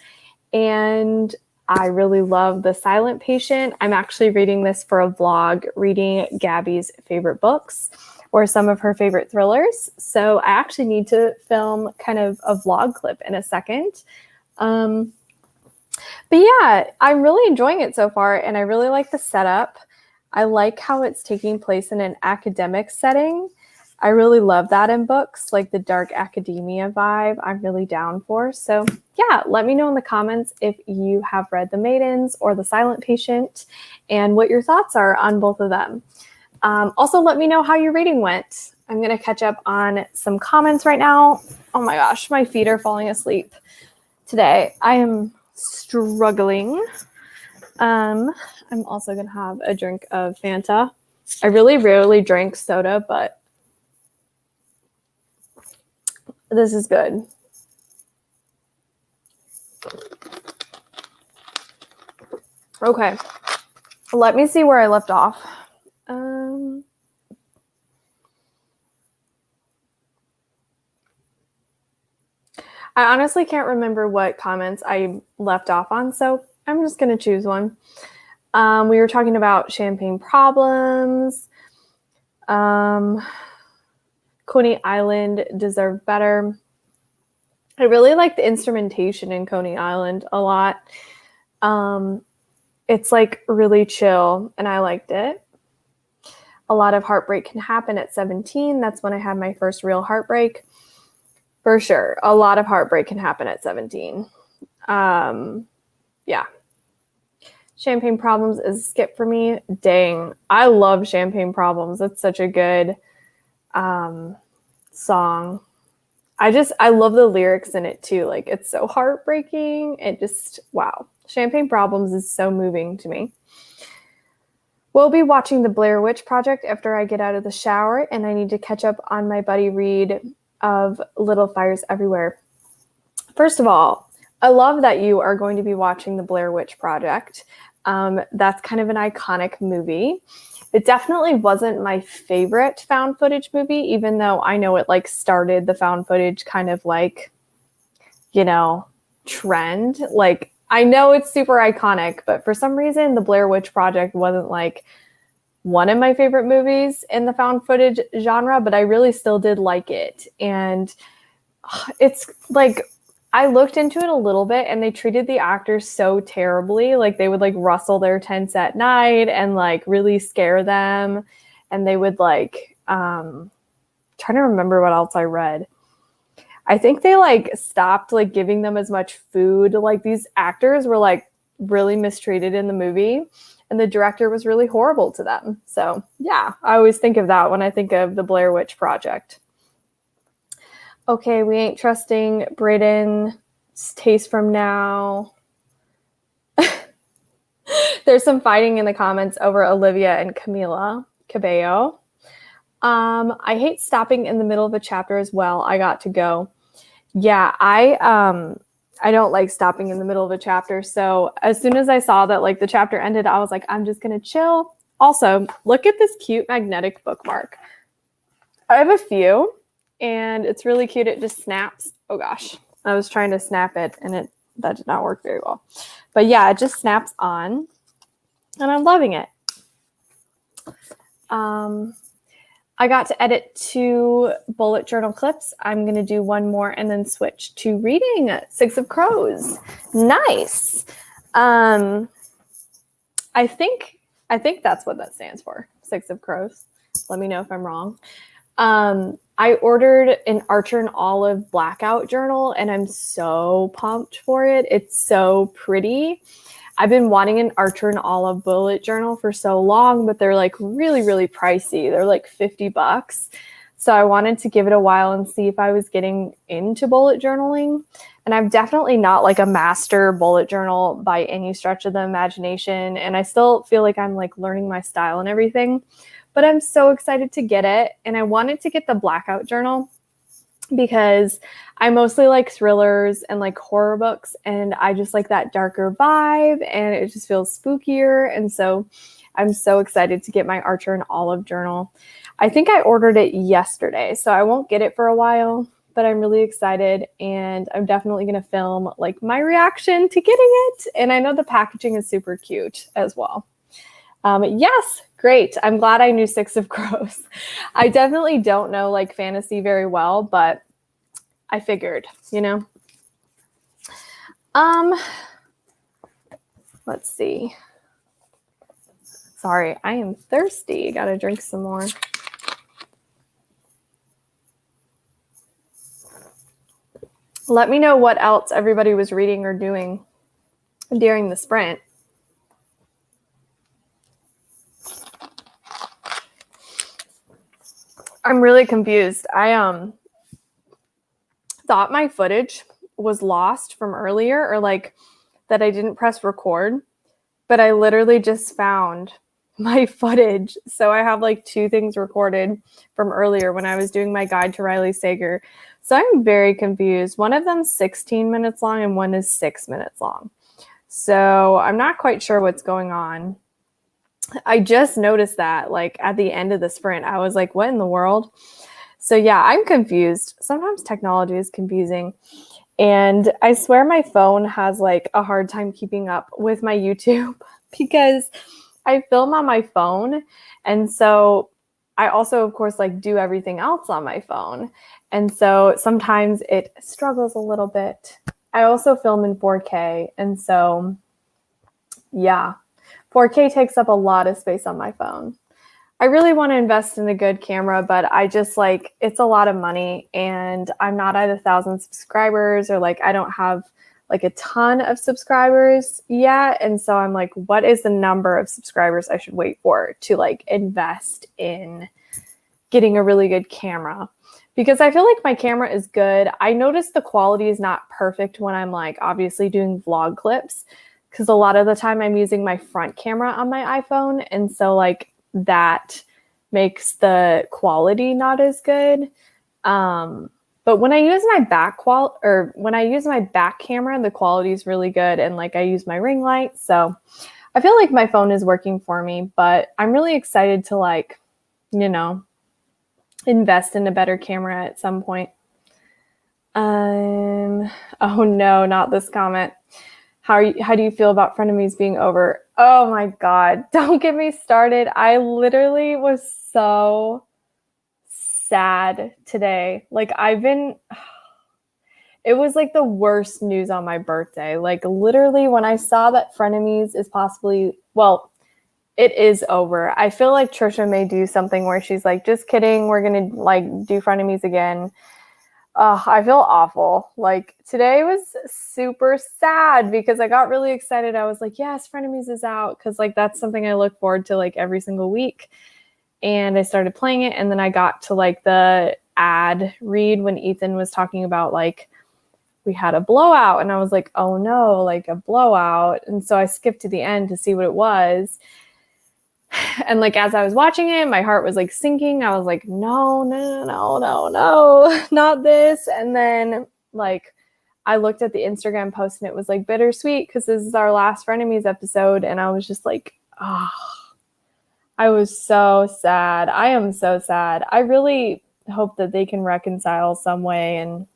and I really love The Silent Patient. I'm actually reading this for a vlog, reading Gabby's favorite books or some of her favorite thrillers. So I actually need to film kind of a vlog clip in a second. But yeah, I'm really enjoying it so far, and I really like the setup. I like how it's taking place in an academic setting. I really love that in books, like the dark academia vibe I'm really down for. So yeah, let me know in the comments if you have read The Maidens or The Silent Patient and what your thoughts are on both of them. Also, let me know how your reading went. I'm going to catch up on some comments right now. Oh my gosh, my feet are falling asleep today. I am struggling. I'm also going to have a drink of Fanta. I really rarely drink soda, but this is good. Okay, let me see where I left off. I honestly can't remember what comments I left off on, so I'm just going to choose one. We were talking about champagne problems. Coney Island deserved better. I really like the instrumentation in Coney Island a lot. It's like really chill, and I liked it. A lot of heartbreak can happen at 17. That's when I had my first real heartbreak. For sure. A lot of heartbreak can happen at 17. Yeah. Champagne Problems is a skip for me. Dang. I love Champagne Problems. It's such a good song. I love the lyrics in it too. Like, it's so heartbreaking. It just, wow. Champagne Problems is so moving to me. We'll be watching the Blair Witch Project after I get out of the shower, and I need to catch up on my buddy read of Little Fires Everywhere. First of all, I love that you are going to be watching the Blair Witch Project. That's kind of an iconic movie. It definitely wasn't my favorite found footage movie, even though I know it like started the found footage kind of like, you know, trend. Like, I know it's super iconic, but for some reason, the Blair Witch Project wasn't like one of my favorite movies in the found footage genre, but I really still did like it. And it's like, I looked into it a little bit and they treated the actors so terribly. Like, they would like rustle their tents at night and like really scare them. And they would like, trying to remember what else I read. I think they like stopped like giving them as much food. Like, these actors were like really mistreated in the movie. And the director was really horrible to them. So yeah, I always think of that when I think of the Blair Witch Project. Okay, we ain't trusting Brayden's taste from now. There's some fighting in the comments over Olivia and Camila Cabello. I hate stopping in the middle of a chapter as well. I got to go. Yeah, I don't like stopping in the middle of a chapter. So as soon as I saw that like the chapter ended, I was like, I'm just going to chill. Also, look at this cute magnetic bookmark. I have a few and it's really cute. It just snaps. Oh gosh, I was trying to snap it and that did not work very well. But yeah, it just snaps on and I'm loving it. I got to edit 2 bullet journal clips. I'm going to do one more and then switch to reading Six of Crows. Nice. I think that's what that stands for. Six of Crows. Let me know if I'm wrong. I ordered an Archer and Olive blackout journal and I'm so pumped for it. It's so pretty. I've been wanting an Archer and Olive bullet journal for so long, but they're like really, really pricey. They're like $50. So I wanted to give it a while and see if I was getting into bullet journaling. And I'm definitely not like a master bullet journal by any stretch of the imagination. And I still feel like I'm like learning my style and everything, but I'm so excited to get it. And I wanted to get the blackout journal because I mostly like thrillers and like horror books, and I just like that darker vibe, and it just feels spookier. And so I'm so excited to get my Archer and Olive journal. I think I ordered it yesterday, so I won't get it for a while, but I'm really excited, and I'm definitely going to film like my reaction to getting it. And I know the packaging is super cute as well. Yes, great. I'm glad I knew Six of Crows. I definitely don't know like fantasy very well, but I figured, you know. Let's see. Sorry, I am thirsty. Gotta drink some more. Let me know what else everybody was reading or doing during the sprint. I'm really confused. I thought my footage was lost from earlier, or like that I didn't press record, but I literally just found my footage. So I have like 2 things recorded from earlier when I was doing my guide to Riley Sager. So I'm very confused. One of them's 16 minutes long and one is 6 minutes long. So I'm not quite sure what's going on. I just noticed that like at the end of the sprint, I was like, what in the world? So yeah, I'm confused. Sometimes technology is confusing. And I swear my phone has like a hard time keeping up with my YouTube because I film on my phone. And so I also, of course, like do everything else on my phone. And so sometimes it struggles a little bit. I also film in 4K. And so, yeah, 4K takes up a lot of space on my phone. I really want to invest in a good camera, but I just like, it's a lot of money and I'm not at 1,000 subscribers, or like I don't have like a ton of subscribers yet. And so I'm like, what is the number of subscribers I should wait for to like invest in getting a really good camera? Because I feel like my camera is good. I notice the quality is not perfect when I'm like obviously doing vlog clips, because a lot of the time I'm using my front camera on my iPhone. And so like that makes the quality not as good. But when I use my back camera, the quality is really good. And like I use my ring light. So I feel like my phone is working for me, but I'm really excited to like, you know, invest in a better camera at some point. Oh no, not this comment. How do you feel about Frenemies being over? Oh my God, don't get me started. I literally was so sad today. Like it was like the worst news on my birthday. Like literally when I saw that Frenemies is possibly, well, it is over. I feel like Trisha may do something where she's like, just kidding, we're going to like do Frenemies again. I feel awful. Like today was super sad because I got really excited. I was like, yes, Frenemies is out. Cause like, that's something I look forward to like every single week. And I started playing it. And then I got to like the ad read when Ethan was talking about like, we had a blowout, and I was like, oh no, like a blowout. And so I skipped to the end to see what it was. And like, as I was watching it, my heart was like sinking. I was like, no, not this. And then like, I looked at the Instagram post and it was like bittersweet because this is our last Frenemies episode. And I was just like, oh, I was so sad. I am so sad. I really hope that they can reconcile some way. And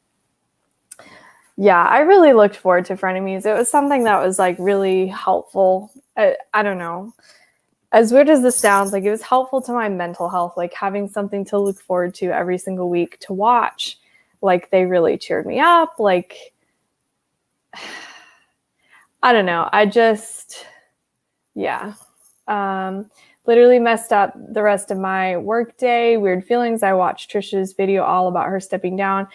yeah, I really looked forward to Frenemies. It was something that was like really helpful. I don't know. As weird as this sounds, like it was helpful to my mental health, like having something to look forward to every single week to watch. Like they really cheered me up. Like, I don't know. Yeah. Literally messed up the rest of my work day. Weird feelings. I watched Trisha's video all about her stepping down.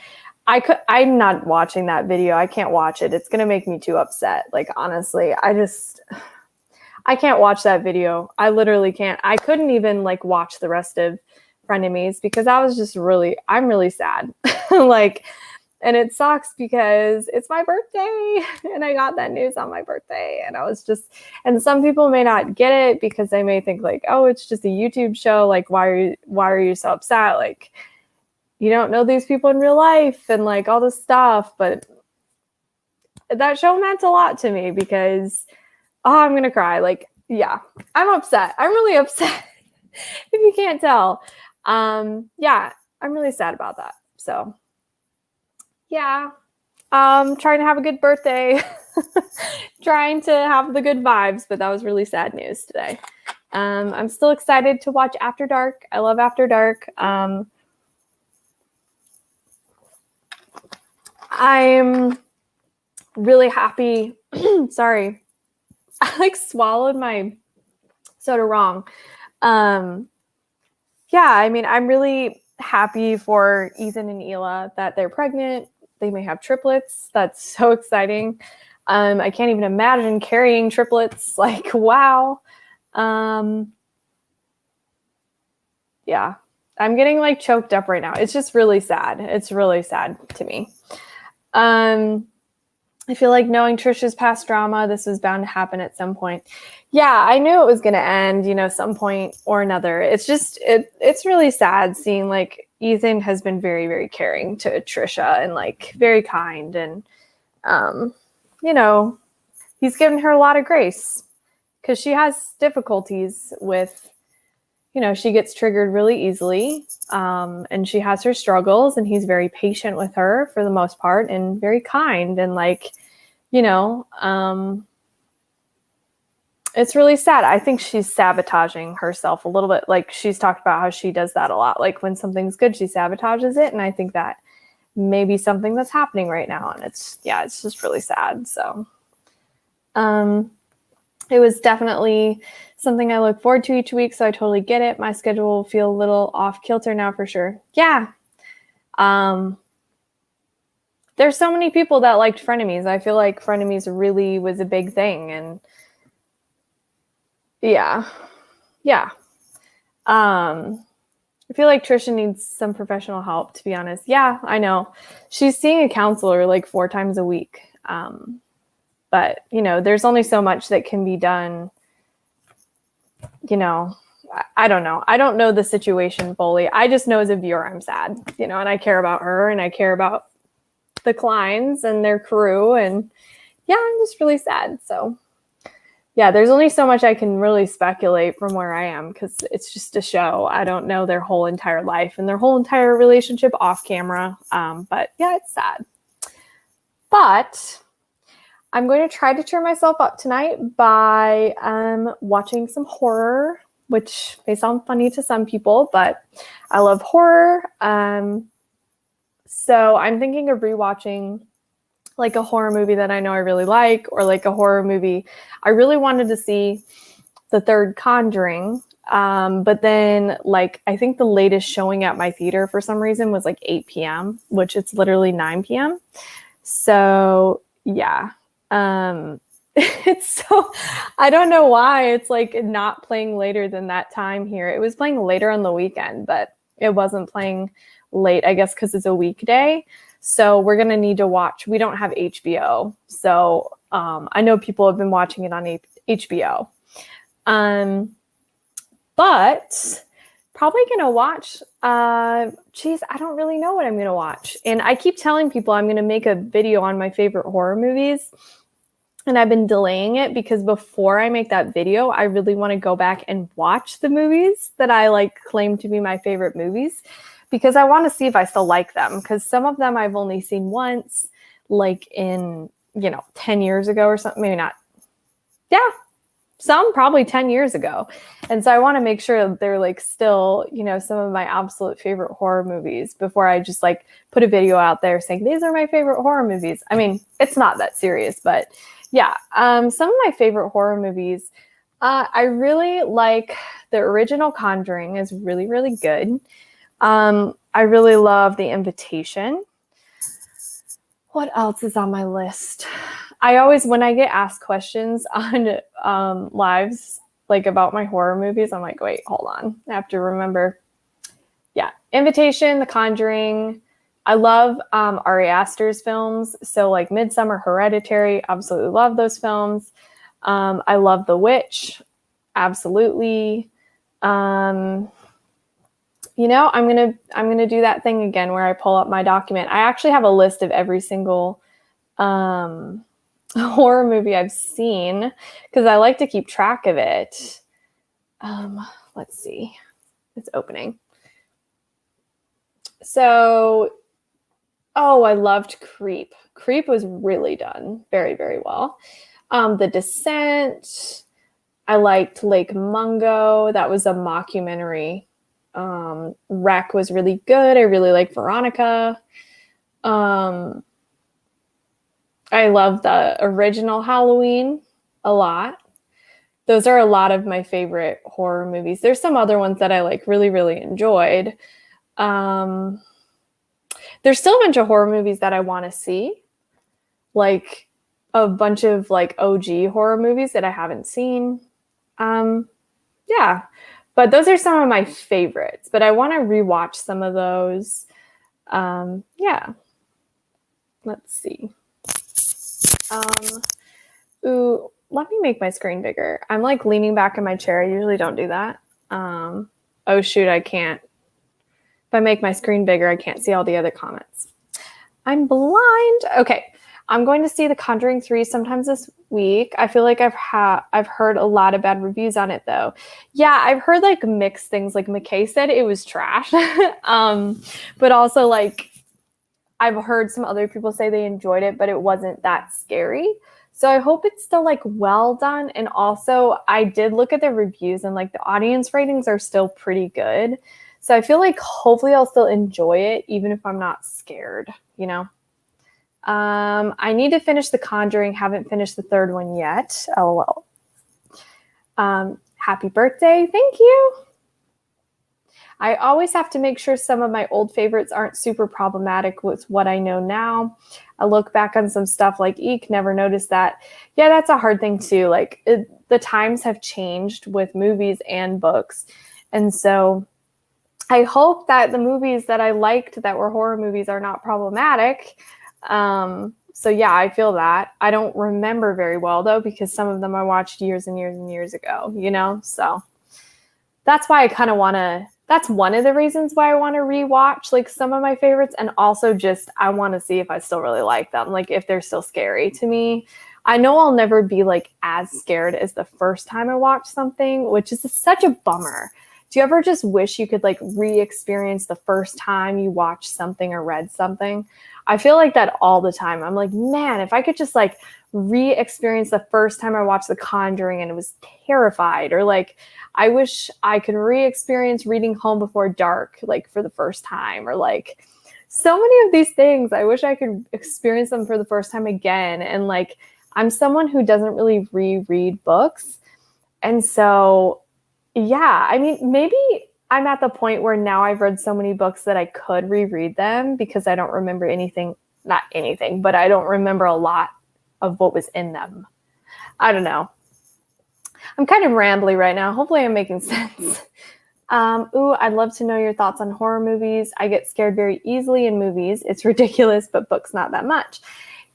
I'm not watching that video. I can't watch it. It's going to make me too upset. Like, honestly, I can't watch that video. I literally can't. I couldn't even like watch the rest of Frenemies because I was just I'm really sad. Like, and it sucks because it's my birthday and I got that news on my birthday. And and some people may not get it because they may think like, oh, it's just a YouTube show. Like, why are you so upset? Like, you don't know these people in real life and like all this stuff. But that show meant a lot to me because, oh, I'm going to cry. Like, yeah, I'm upset. I'm really upset if you can't tell. Yeah, I'm really sad about that. So yeah, trying to have a good birthday, trying to have the good vibes, but that was really sad news today. I'm still excited to watch After Dark. I love After Dark. I'm really happy. Sorry. I like swallowed my soda wrong. Yeah, I mean, I'm really happy for Ethan and Ela that they're pregnant. They may have triplets. That's so exciting. I can't even imagine carrying triplets. Like, wow. Yeah, I'm getting like choked up right now. It's just really sad. It's really sad to me. I feel like knowing Trisha's past drama, this was bound to happen at some point. Yeah, I knew it was going to end, some point or another. It's just, it's really sad seeing like Ethan has been very, very caring to Trisha and like very kind. And, he's given her a lot of grace because she has difficulties with, she gets triggered really easily, and she has her struggles, and he's very patient with her for the most part and very kind. And like, it's really sad. I think she's sabotaging herself a little bit. Like she's talked about how she does that a lot. Like when something's good, she sabotages it. And I think that may be something that's happening right now. And it's just really sad. So, it was definitely something I look forward to each week. So I totally get it. My schedule will feel a little off kilter now for sure. Yeah. There's so many people that liked Frenemies. I feel like Frenemies really was a big thing. And yeah. I feel like Trisha needs some professional help, to be honest. Yeah, I know. She's seeing a counselor like 4 times a week. But, there's only so much that can be done. I don't know. I don't know the situation fully. I just know as a viewer, I'm sad, and I care about her and I care about the Kleins and their crew. And yeah, I'm just really sad. So yeah, there's only so much I can really speculate from where I am because it's just a show. I don't know their whole entire life and their whole entire relationship off camera. But yeah, it's sad. But I'm going to try to cheer myself up tonight by watching some horror, which may sound funny to some people, but I love horror. So I'm thinking of rewatching like a horror movie that I know I really like, or like a horror movie. I really wanted to see the third Conjuring, but then like I think the latest showing at my theater for some reason was like 8 p.m., which it's literally 9 p.m. So yeah. It's so, I don't know why it's like not playing later than that time here. It was playing later on the weekend, but it wasn't playing late, I guess, because it's a weekday. So we're going to need to watch. We don't have HBO. So I know people have been watching it on HBO. But probably going to watch, I don't really know what I'm going to watch. And I keep telling people I'm going to make a video on my favorite horror movies. And I've been delaying it because before I make that video, I really want to go back and watch the movies that I like claim to be my favorite movies, because I want to see if I still like them. Because some of them I've only seen once, like in, 10 years ago or something, maybe not. Yeah, some probably 10 years ago. And so I want to make sure that they're like still, some of my absolute favorite horror movies before I just like put a video out there saying, these are my favorite horror movies. I mean, it's not that serious, but yeah. Some of my favorite horror movies, I really like the original Conjuring is really, really good. I really love The Invitation. What else is on my list? I always, when I get asked questions on lives, like about my horror movies, I'm like, wait, hold on. I have to remember. Yeah. Invitation, The Conjuring. I love Ari Aster's films. So like Midsummer, Hereditary, absolutely love those films. I love The Witch. Absolutely. You know, I'm gonna do that thing again where I pull up my document. I actually have a list of every single horror movie I've seen because I like to keep track of it. Let's see. It's opening. So, I loved Creep. Creep was really done very, very well. The Descent. I liked Lake Mungo. That was a mockumentary. Wreck was really good. I really like Veronica. I love the original Halloween a lot. Those are a lot of my favorite horror movies. There's some other ones that I like really, really enjoyed. There's still a bunch of horror movies that I want to see, like a bunch of like OG horror movies that I haven't seen. Yeah, but those are some of my favorites, but I want to rewatch some of those. Yeah, let's see. Ooh, let me make my screen bigger. I'm like leaning back in my chair. I usually don't do that. Oh shoot, I can't. If I make my screen bigger, I can't see all the other comments. I'm blind. Okay. I'm going to see The Conjuring 3 sometimes this week. I feel like I've heard a lot of bad reviews on it though. Yeah, I've heard like mixed things. Like McKay said it was trash. But also like I've heard some other people say they enjoyed it, but it wasn't that scary. So I hope it's still like well done. And also I did look at the reviews and like the audience ratings are still pretty good. So I feel like hopefully I'll still enjoy it even if I'm not scared, you know? I need to finish The Conjuring. Haven't finished the third one yet. LOL. Happy birthday. Thank you. I always have to make sure some of my old favorites aren't super problematic with what I know now. I look back on some stuff like Eek, never noticed that. Yeah, that's a hard thing too. Like the times have changed with movies and books. And so I hope that the movies that I liked that were horror movies are not problematic. So yeah, I feel that. I don't remember very well though, because some of them I watched years and years and years ago, you know? So that's why I kind of want to, that's one of the reasons why I want to rewatch like some of my favorites. And also just, I want to see if I still really like them. Like if they're still scary to me. I know I'll never be like as scared as the first time I watched something, which is such a bummer. Do you ever just wish you could like re-experience the first time you watched something or read something? I feel like that all the time. I'm like, man, if I could just like re-experience the first time I watched The Conjuring and it was terrified, or like, I wish I could re-experience reading Home Before Dark, like for the first time, or like so many of these things. I wish I could experience them for the first time again. And like, I'm someone who doesn't really reread books. And so, yeah, I mean, maybe I'm at the point where now I've read so many books that I could reread them because I don't remember anything, not anything, but I don't remember a lot of what was in them. I don't know. I'm kind of rambly right now. Hopefully I'm making sense. I'd love to know your thoughts on horror movies. I get scared very easily in movies. It's ridiculous, but books not that much.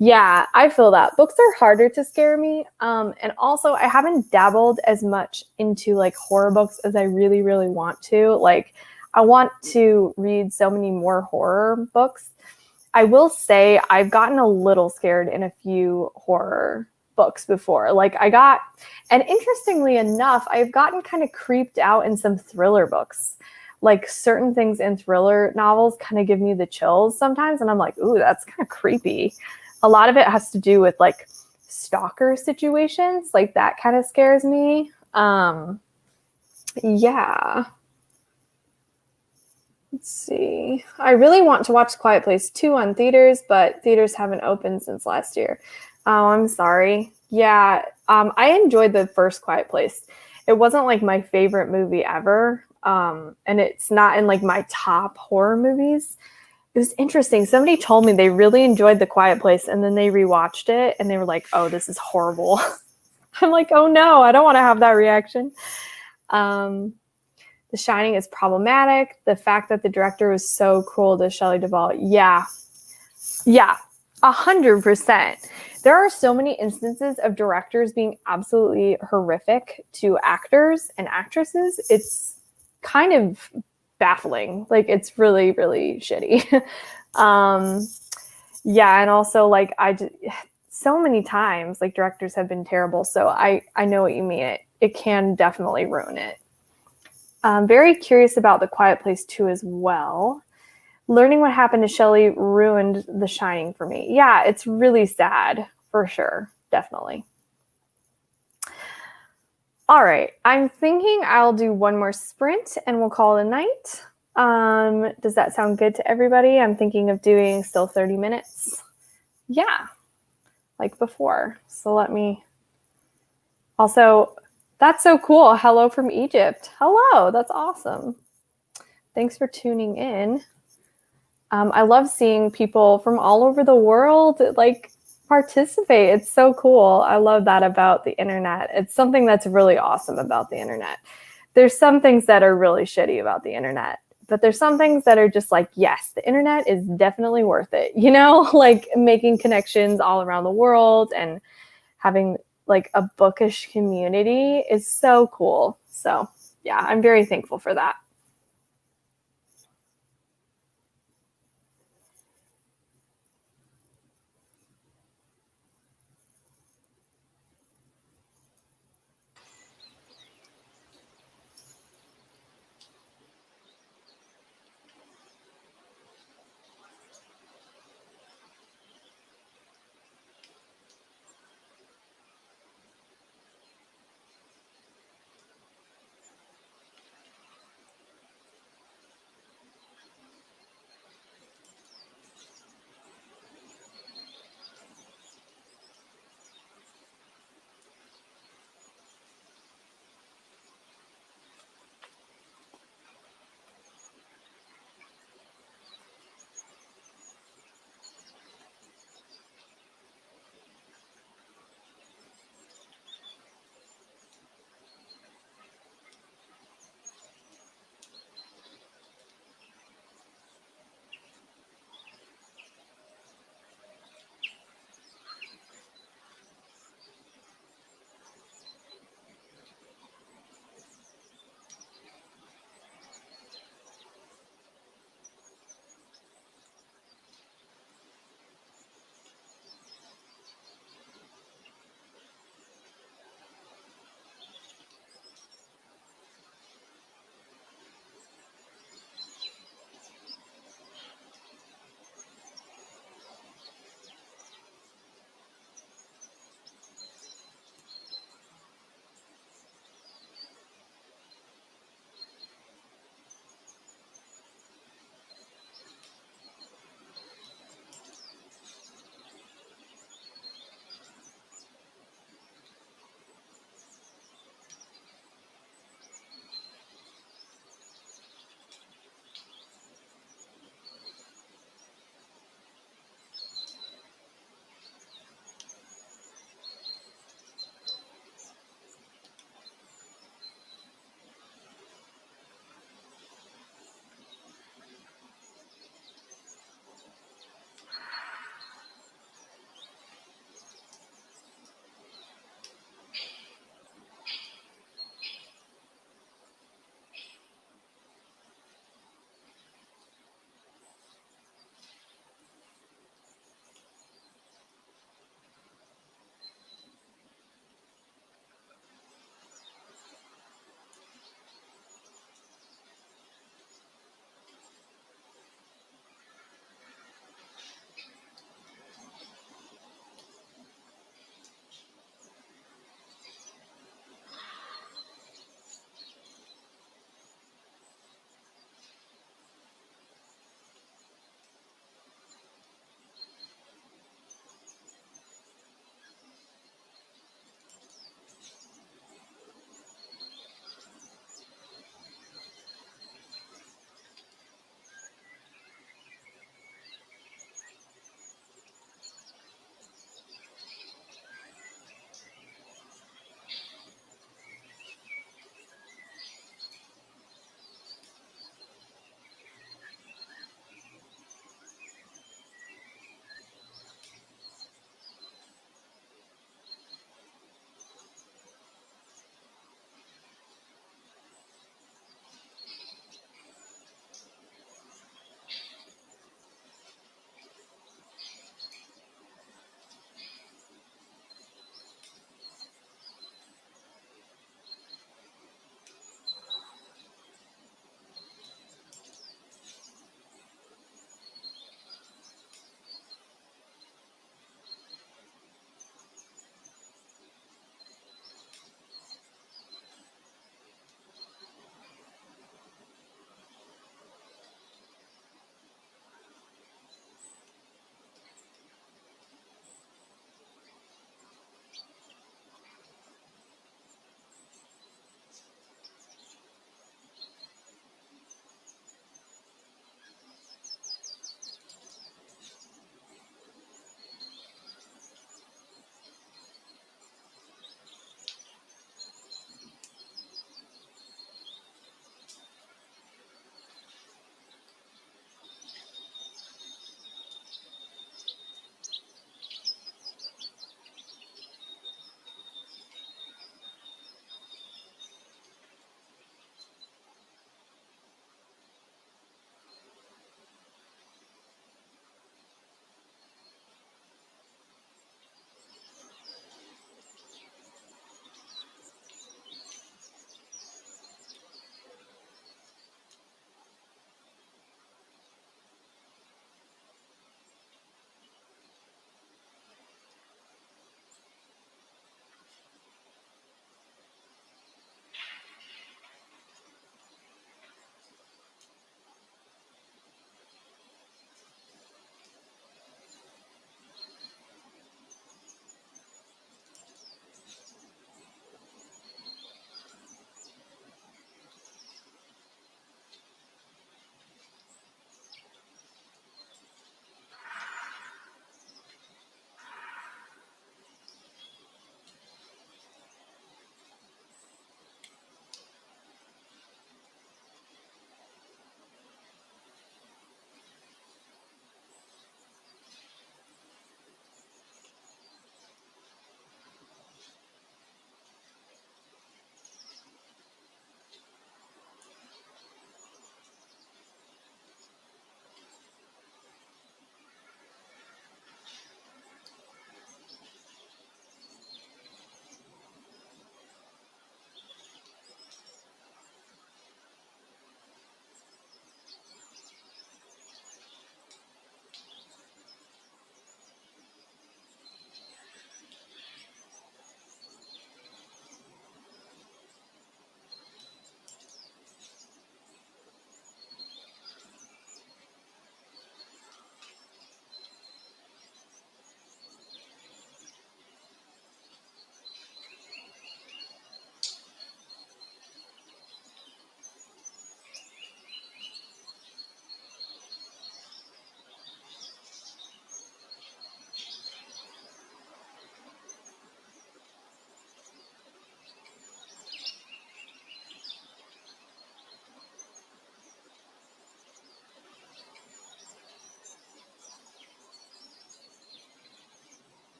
Yeah, I feel that. Books are harder to scare me. And also I haven't dabbled as much into like horror books as I really, really want to. Like I want to read so many more horror books. I will say I've gotten a little scared in a few horror books before. Like and interestingly enough, I've gotten kind of creeped out in some thriller books. Like certain things in thriller novels kind of give me the chills sometimes. And I'm like, ooh, that's kind of creepy. A lot of it has to do with like stalker situations. Like that kind of scares me. Yeah. Let's see. I really want to watch Quiet Place 2 on theaters, but theaters haven't opened since last year. Oh, I'm sorry. Yeah. I enjoyed the first Quiet Place. It wasn't like my favorite movie ever. And it's not in like my top horror movies. it was interesting. Somebody told me they really enjoyed The Quiet Place, and then they rewatched it and they were like, oh, this is horrible. I'm like, oh no, I don't want to have that reaction. The Shining is problematic. The fact that the director was so cruel to Shelley Duvall. Yeah, 100%. There are so many instances of directors being absolutely horrific to actors and actresses. It's kind of baffling. Like, it's really, really shitty. Yeah, and also like so many times like directors have been terrible. So I know what you mean. It can definitely ruin it. I'm very curious about The Quiet Place 2 as well. Learning what happened to Shelley ruined The Shining for me. Yeah, it's really sad, for sure. Definitely. All right, I'm thinking I'll do one more sprint and we'll call it a night. Does that sound good to everybody? I'm thinking of doing still 30 minutes. Yeah, like before. So let me... Also, that's so cool. Hello from Egypt. Hello, that's awesome. Thanks for tuning in. I love seeing people from all over the world like participate. It's so cool. I love that about the internet. It's something that's really awesome about the internet. There's some things that are really shitty about the internet, but there's some things that are just like, yes, the internet is definitely worth it. You know, like making connections all around the world and having like a bookish community is so cool. So yeah, I'm very thankful for that.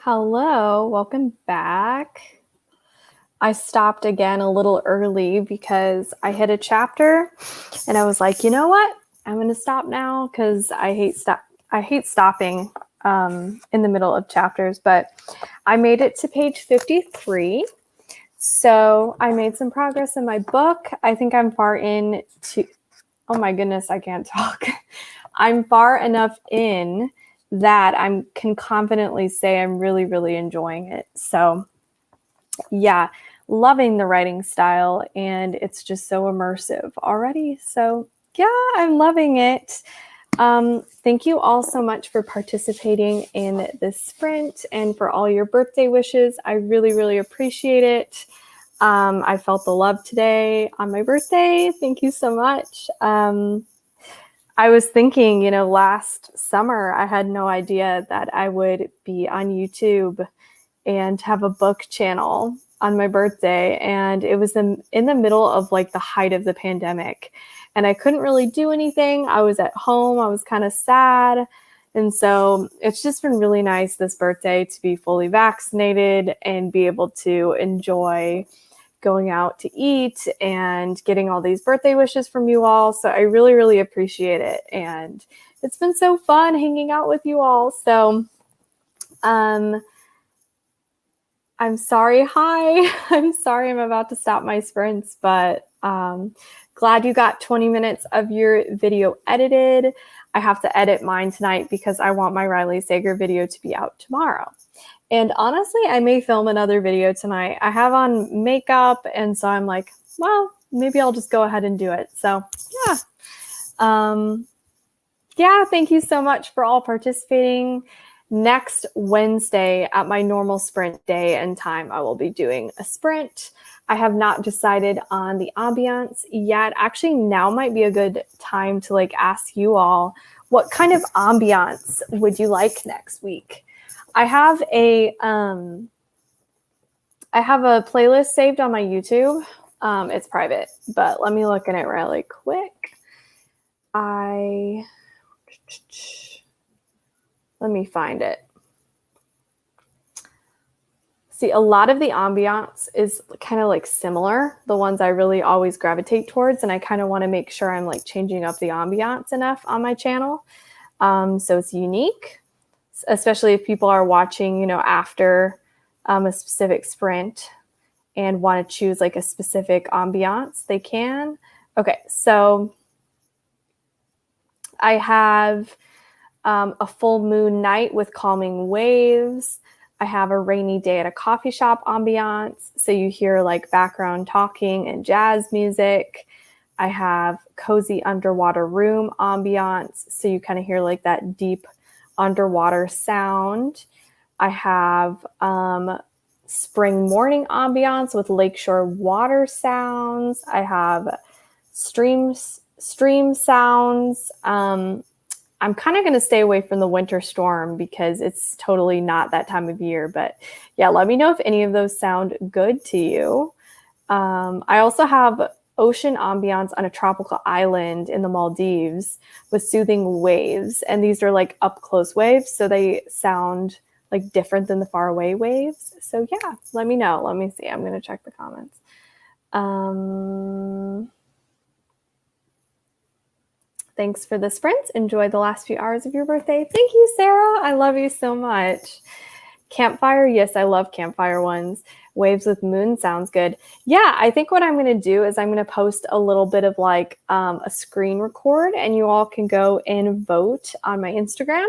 Hello, welcome back. I stopped again a little early because I hit a chapter and I was like, you know what? I'm going to stop now because I hate stopping in the middle of chapters, but I made it to page 53. So I made some progress in my book. I think I'm far in to, oh my goodness, I can't talk. I'm far enough in that I can confidently say I'm really, really enjoying it. So yeah, loving the writing style, and it's just so immersive already. So yeah, I'm loving it. Thank you all so much for participating in this sprint and for all your birthday wishes. I really, really appreciate it. I felt the love today on my birthday. Thank you so much. I was thinking, last summer, I had no idea that I would be on YouTube and have a book channel on my birthday. And it was in the middle of like the height of the pandemic. And I couldn't really do anything. I was at home. I was kind of sad. And so it's just been really nice this birthday to be fully vaccinated and be able to enjoy going out to eat and getting all these birthday wishes from you all. So I really, really appreciate it. And it's been so fun hanging out with you all. So, I'm sorry. Hi. I'm sorry I'm about to stop my sprints, but glad you got 20 minutes of your video edited. I have to edit mine tonight because I want my Riley Sager video to be out tomorrow. And honestly, I may film another video tonight. I have on makeup, and so I'm like, well, maybe I'll just go ahead and do it. So yeah, thank you so much for all participating. Next Wednesday at my normal sprint day and time, I will be doing a sprint. I have not decided on the ambiance yet. Actually, now might be a good time to ask you all, what kind of ambiance would you like next week? I have a playlist saved on my YouTube. It's private, but let me look at it really quick. Let me find it. See, a lot of the ambiance is kind of similar, the ones I really always gravitate towards, and I kind of want to make sure I'm changing up the ambiance enough on my channel. So it's unique, especially if people are watching, after a specific sprint and want to choose a specific ambiance, they can. Okay, so I have a full moon night with calming waves. I have a rainy day at a coffee shop ambiance. So you hear background talking and jazz music. I have cozy underwater room ambiance. So you kind of hear that deep underwater sound. I have spring morning ambiance with lakeshore water sounds. I have stream sounds. I'm kind of going to stay away from the winter storm because it's totally not that time of year. But yeah, let me know if any of those sound good to you. I also have ocean ambiance on a tropical island in the Maldives with soothing waves. And these are up close waves. So they sound different than the far away waves. So yeah, let me know. Let me see. I'm going to check the comments. Thanks for the sprint. Enjoy the last few hours of your birthday. Thank you, Sarah. I love you so much. Campfire. Yes, I love campfire ones. Waves with moon sounds good. Yeah, I think what I'm going to do is I'm going to post a little bit of a screen record, and you all can go and vote on my Instagram,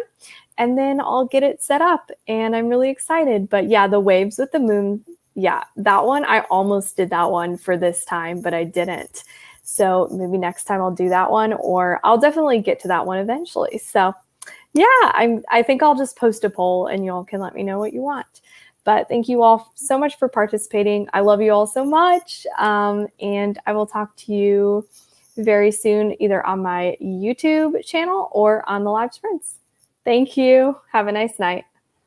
and then I'll get it set up, and I'm really excited. But yeah, the waves with the moon. Yeah, that one, I almost did that one for this time, but I didn't. So maybe next time I'll do that one, or I'll definitely get to that one eventually. So yeah, I think I'll just post a poll and you all can let me know what you want. But thank you all so much for participating. I love you all so much. And I will talk to you very soon, either on my YouTube channel or on the live sprints. Thank you. Have a nice night.